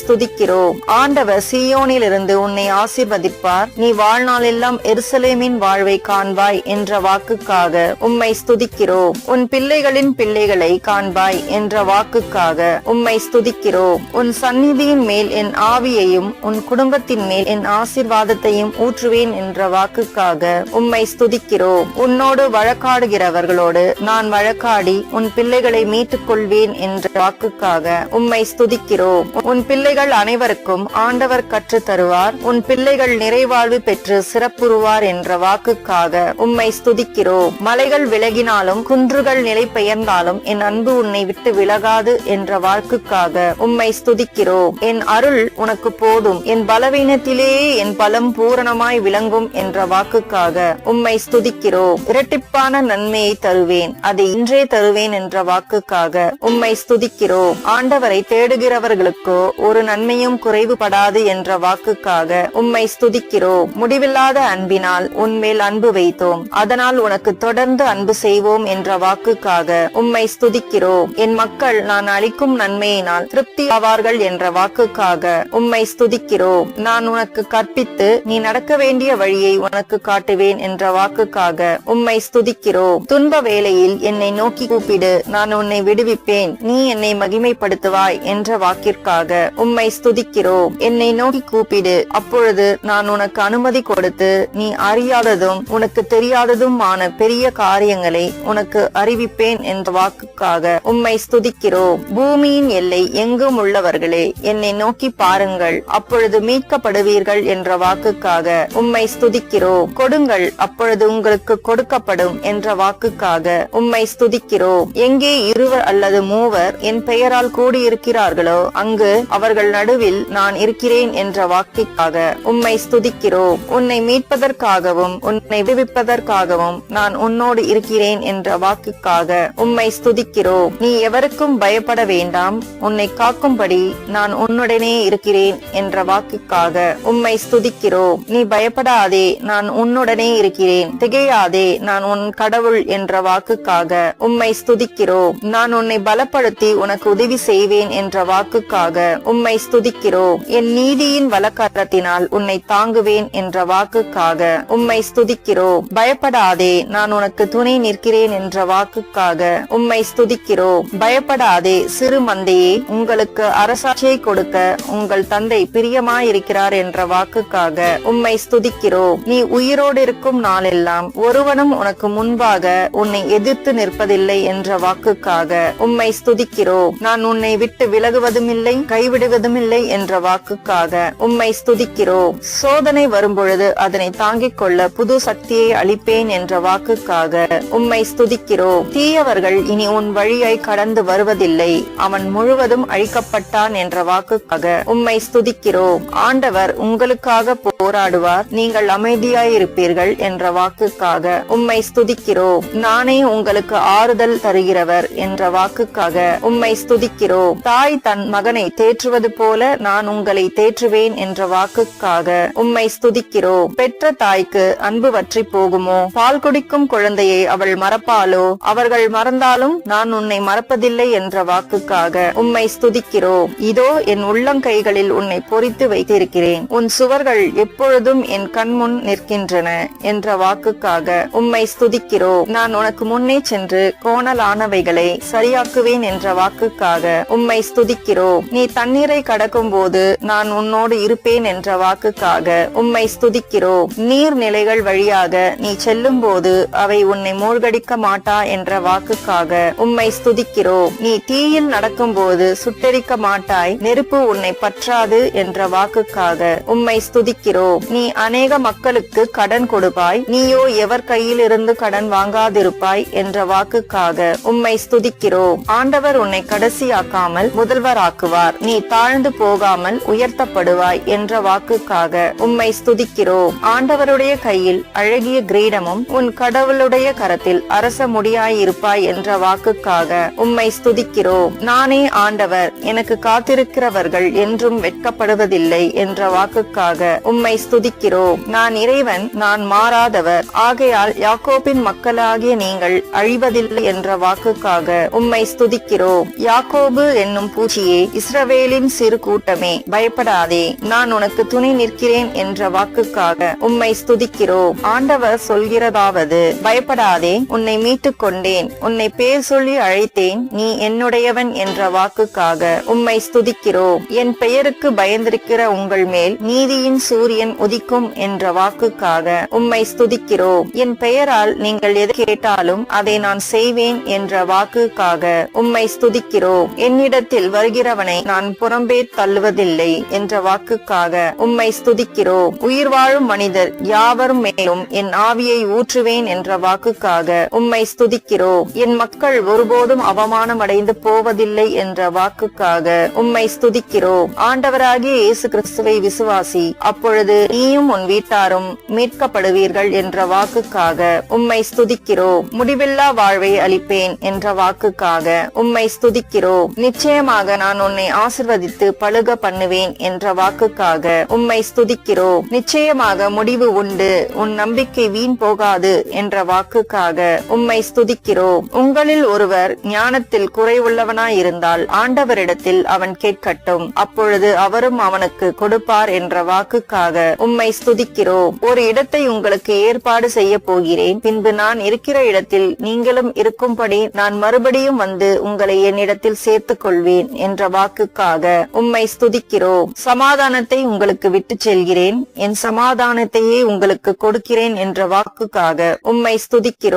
[SPEAKER 1] ஸ்துதிக்கிறோம். ஆண்டவர் சீயோனிலிருந்து உன்னை ஆசீர்வதிப்பார், நீ வாழ்நாளெல்லாம் எருசலேமின் வாழ்வை காண்பாய் என்ற வாக்குக்காக உம்மை ஸ்துதிக்கிறோம். உன் பிள்ளைகளின் பிள்ளைகளை காண்பாய் என்ற வாக்குக்காக உம்மை ஸ்துதிக்கிறோம். உன் சந்நிதியின் மேல் என் ஆவியையும் உன் குடும்பத்தின் மேல் என் ஆசீர்வாதத்தையும் ஊற்றுவேன் என்ற வாக்குக்காக உம்மை ஸ்துதிக்கிறோம். உன்னோடு வழக்காடுகிறவர்களோடு நான் வழக்காடி உன் பிள்ளைகளை மீட்டுக் கொள்வேன் என்ற வாக்குக்காக உம்மை ஸ்துதிக்கிறோம். உன் பிள்ளைகள் அனைவருக்கும் ஆண்டவர் கற்று தருவார், உன் பிள்ளைகள் நிறைவாழ்வு பெற்று சிறப்புறுவார் என்ற வாக்குக்காக உம்மை ஸ்துதிக்கிறோம். மலைகள் விலகினாலும் குன்றுகள் நிலை பெயர்ந்தாலும் என் அன்பு உன்னை விட்டு விலகாது என்ற வாக்குக்காக உம்மை ஸ்துதிக்கிறோம். என் அருள் உனக்கு போதும், என் பலவீனத்திலேயே என் பலம் பூரணமாய் விளங்கும் என்ற வாக்குக்காக உம்மை ஸ்துதிக்கிறோம். இரட்டிப்பான நன்மையை தருவேன், அதை இன்றே தருவேன் என்ற வாக்குக்காக உம்மை ஸ்துதிக்கிறோம். ஆண்டவரை தேடுகிறவர்களுக்கோ ஒரு நன்மையும் குறைவுபடாது என்ற வாக்குக்காக உம்மை ஸ்துதிக்கிறோம். முடிவில்லாத அன்பினால் உன்மேல் அன்பு வைத்தோம், அதனால் உனக்கு தொடர்ந்து அன்பு செய்வோம் என்ற வாக்குக்காக உம்மை ஸ்துதிக்கிறோம். என் மக்கள் நான் அளிக்கும் நன்மையினால் திருப்தி ஆவார்கள் என்ற வாக்குக்காக உம்மை ஸ்துதிக்கிறோம். நான் உனக்கு கற்பித்து நீ நடக்க வேண்டிய வழியை உனக்கு காட்டுவேன் என்ற வாக்குக்காக உம்மை ஸ்துதிக்கிறோம். துன்ப வேளையில் என்னை நோக்கி கூப்பிடு, நான் உன்னை விடுவிப்பேன், நீ என்னை மகிமைப்படுத்துவாய் என்ற வாக்கிற்காக உம்மை ஸ்துதிக்கிறோம். என்னை நோக்கி கூப்பிடு, அப்பொழுது நான் உனக்கு அனுமதி கொடுத்து நீ அறியாததும் உனக்கு தெரியாததுமான பெரிய காரியங்களை உனக்கு அறிவிப்பேன் என்ற வாக்குக்காக உம்மை ஸ்துதிக்கிறோம். பூமியின் எல்லை எங்கும் உள்ளவர்களே, என்னை நோக்கி பாருங்கள், அப்பொழுது மீட்கப்படுவீர்கள் என்ற வாக்குக்காக உம்மை ஸ்துதிக்கிறோம். கொடுங்கள், அப்பொழுது உங்களுக்கு கொடுக்கப்படும் என்ற வாக்குக்காக உம்மை ஸ்துதிக்கிறோம். எங்கே இருவர் அல்லது மூவர் என் பெயரால் கூடியிருக்கிறார்களோ அங்கு அவர்கள் நடுவில் நான் இருக்கிறேன் என்ற வாக்கிற்காக உம்மை ஸ்துதிக்கிறோம். உன்னை மீட்பதற்காகவும் உன்னை விடுவிப்பதற்காகவும் நான் உன்னோடு இருக்கிறேன் என்ற வாக்குக்காக உம்மை ஸ்துதிக்கிறோம். நீ எவருக்கும் பயப்பட வேண்டாம், உன்னை காக்கும்படி நான் உன்னுடனே இருக்கிறேன் என்ற வாக்குக்காக உம்மை ஸ்துதிக்கிறோம். நீ பயப்படாதே, நான் உன்னுடனே இருக்கிறேன், திகையாதே, நான் உன் கடவுள் என்ற வாக்குக்காக உம்மை ஸ்துதிக்கிறோம். நான் உன்னை பலப்படுத்தி உனக்கு உதவி செய்வேன் என்ற வாக்குக்காக உம்மை ஸ்துதிக்கிறோம். என் நீதியின் வலக்கரத்தினால் உன்னை தாங்குவேன் என்ற வாக்குக்காக உம்மை ஸ்துதிக்கிறோம். பயப்படாதே, நான் உனக்கு துணை நிற்கிறேன் என்ற வாக்குக்காக உம்மை ஸ்துதிக்கிறோம். பயப்படாதே சிறு மந்தையே, உங்களுக்கு அரசாட்சியை கொடுக்க உங்கள் தந்தை பிரியமாயிருக்கிறார் என்ற வாக்குக்காக உம்மை ஸ்துதிக்கிறோம். நீ உயிரோடு இருக்கும் நாளெல்லாம் ஒருவனும் உனக்கு முன்பாக உன்னை எதிர்த்து நிற்பதில்லை என்ற வாக்குக்காக உம்மை ஸ்துதிக்கிறோம். நான் உன்னை விட்டு விலகுவதும் இல்லை, கைவிடுவதும் இல்லை என்ற வாக்குக்காக உம்மை ஸ்துதிக்கிறோம். சோதனை வரும்பொழுது அதனை தாங்கிக் கொள்ள புது சக்தியை அளிப்பேன் என்ற வாக்குக்காக உம்மை ஸ்துதிக்கிறோம். தீயவர்கள் இனி உன் வழியாய் கடந்து வருவதில்லை, அவன் முழுவதும் அழிக்கப்பட்டான் என்ற வாக்குக்காக உம்மை ஸ்துதிக்கிறோம். ஆண்டவர் உங்களுக்காக போராடுவார், நீங்கள் அமைதியாயிருப்பீர்கள் என்ற வாக்குக்காக உம்மை ஸ்துதிக்கிறோம். நானே உங்களுக்கு ஆறுதல் தருகிறவர் என்ற வாக்குக்காக உம்மை ஸ்துதிக்கிறோம். தாய் தன் மகனை தேற்றுவது போல நான் உங்களை தேற்றுவேன் என்ற வாக்குக்காக உம்மை ஸ்துதிக்கிறோம். பெற்ற தாய்க்கு அன்பு வற்றி போகுமோ? பால் குடிக்கும் குழந்தையை அவள் மறப்பாளோ? அவர்கள் மறந்தாலும் நான் உன்னை மறப்பதில்லை என்ற வாக்குக்காக உம்மை ஸ்துதிக்கிறோம். இதோ என் உள்ளங்கைகளில் உன்னை பொறித்து வைத்திருக்கிறேன், உன் சுவர்கள் எப்பொழுதும் என் கண்முன் நிற்கின்றன என்ற வாக்குக்காக உம்மை ஸ்துதிக்கிறோம். நான் உனக்கு முன்னே சென்று கோணலானவைகளை சரியாக்குவேன் என்ற வாக்குக்காக உம்மை ஸ்துதிக்கிறோம். நீ தண்ணீரை கடக்கும் போது நான் உன்னோடு இருப்பேன் என்ற வாக்குக்காக உம்மை ஸ்துதிக்கிறோம். நீர்நிலைகள் வழியாக நீ செல்லும் போது அவை உன்னை மூழ்கடிக்க மாட்டா என்ற வாக்குக்காக உம்மை ஸ்துதிக்கிறோம். நீ தீயில் நடக்கும் போது சுட்டெரிக்க மாட்டாய், நெருப்பு உன்னை பற்றாது என்ற வாக்குக்காக உம்மை ஸ்துதிக்கிறோம். நீ அநேக மக்களுக்கு கடன் கொடுப்பாய், நீயோ எவர் கையில் இருந்து கடன் வாங்காதிருப்பாய் என்ற வாக்குக்காக உம்மை ஸ்துதிக்கிறோம். ஆண்டவர் உன்னை கடைசியாக்காமல் முதல்வராக்குவார், நீ தாழ்ந்து போகாமல் உயர்த்தப்படுவாய் என்ற வாக்குக்காக உம்மை ஸ்துதிக்கிறோம். ஆண்டவருடைய கையில் அழகிய கிரீடமும் உன் கடவுளுடைய கரத்தில் அரச முடியாயிருப்பாய் என்ற வாக்குக்காக உம்மை ஸ்துதிக்கிறோம். நானே ஆண்டவர், எனக்கு காத்திருக்கிறவர்கள் என்றும் வெட்கப்படுவதில்லை என்ற வாக்குக்காக உம்மை ஸ்துதிக்கிறோம். நான் இறைவன், நான் மாறாதவர், ஆகையால் யாக்கோபின் மக்களாகிய நீங்கள் அழிவதில்லை என்ற வாக்குக்காக உம்மை ஸ்துதிக்கிறோம். யாக்கோபு என்னும் பூச்சியே, இஸ்ரவேலின் சிறு கூட்டமே, பயப்படாதே, நான் உனக்கு துணை நிற்கிறேன் என்ற வாக்குக்காக உம்மை ஸ்துதிக்கிறோம். ஆண்டவர் சொல்கிறதாவது, பயப்படாதே, உன்னை மீட்டுக் கொண்டேன், உன்னை பேர் சொல்லி அழைத்தேன், நீ என்னுடையவன் என்ற வாக்குக்காக உம்மை ஸ்துதிக்கிறோம். என் பெயருக்கு பயந்திருக்கிற உங்கள் மேல் நீதியின் சூரியன் உதிக்கும் என்ற வாக்குக்காக உம்மை ஸ்துதிக்கிறோம். என் பெயரால் நீங்கள் எது கேட்டாலும் அதை நான் செய்வேன் என்ற வாக்குக்காக உம்மை ஸ்துதிக்கிறோம். என்னிடத்தில் வருகிறவனை நான் புறம்பே தள்ளுவதில்லை என்ற வாக்குக்காக உம்மை ஸ்துதிக்கிறோம். உயிர் வாழும் மனிதர் யாவரும் மேலும் என் ஆவியை ஊற்றுவேன் என்ற வாக்குக்காக உம்மை ஸ்துதிக்கிறோம். என் மக்கள் ஒருபோதும் அவமானம் அடைந்து போவதில்லை என்ற வாக்குக்காக உம்மை ஸ்துதிக்கிறோம். ஆண்டவராகிய இயேசு கிறிஸ்துவை விசுவாசி, அப்பொழுது நீயும் உன் வீட்டாரும் மீட்கப்படுவீர்கள் என்ற வாக்குக்காக உம்மை ஸ்துதிக்கிறோம். முடிவில்லா வாழ்வை அளிப்பேன் என்ற வாக்குக்காக உம்மை ஸ்துதிக்கிறோம். நிச்சயமாக நான் உன்னை ஆசிர்வதித்து பழுக பண்ணுவேன் என்ற வாக்குக்காக உம்மை ஸ்துதிக்கிறோம். நிச்சயமாக முடிவு உண்டு, உன் நம்பிக்கை வீண் போகாது என்ற வாக்குக்காக உம்மை ஸ்துதிக்கிறோம். உங்களில் ஒருவர் ஞானத்தில் குறைவுள்ளவனாயிருந்தால் ஆண்டவரிடத்தில் அவன் கேட்கட்டும், அப்பொழுது அவரும் அவனுக்கு கொடுப்பார் என்ற வாக்குக்காக உம்மை ஸ்துதிக்கிறோம். ஒரு இடத்தை உங்களுக்கு ஏற்பாடு செய்ய போகிறேன், பின்பு நான் இருக்கிற இடத்தில் நீங்களும் இருக்க இருக்கும்படி நான் மறுபடியும் வந்து உங்களை என்னிடத்தில் சேர்த்துக் கொள்வேன் என்ற வாக்குக்காக உம்மை ஸ்துதிக்கிறோம். சமாதானத்தை உங்களுக்கு விட்டு செல்கிறேன், என் சமாதானத்தையே உங்களுக்கு கொடுக்கிறேன் என்ற வாக்குக்காக உம்மை ஸ்துதிக்கிறோம்.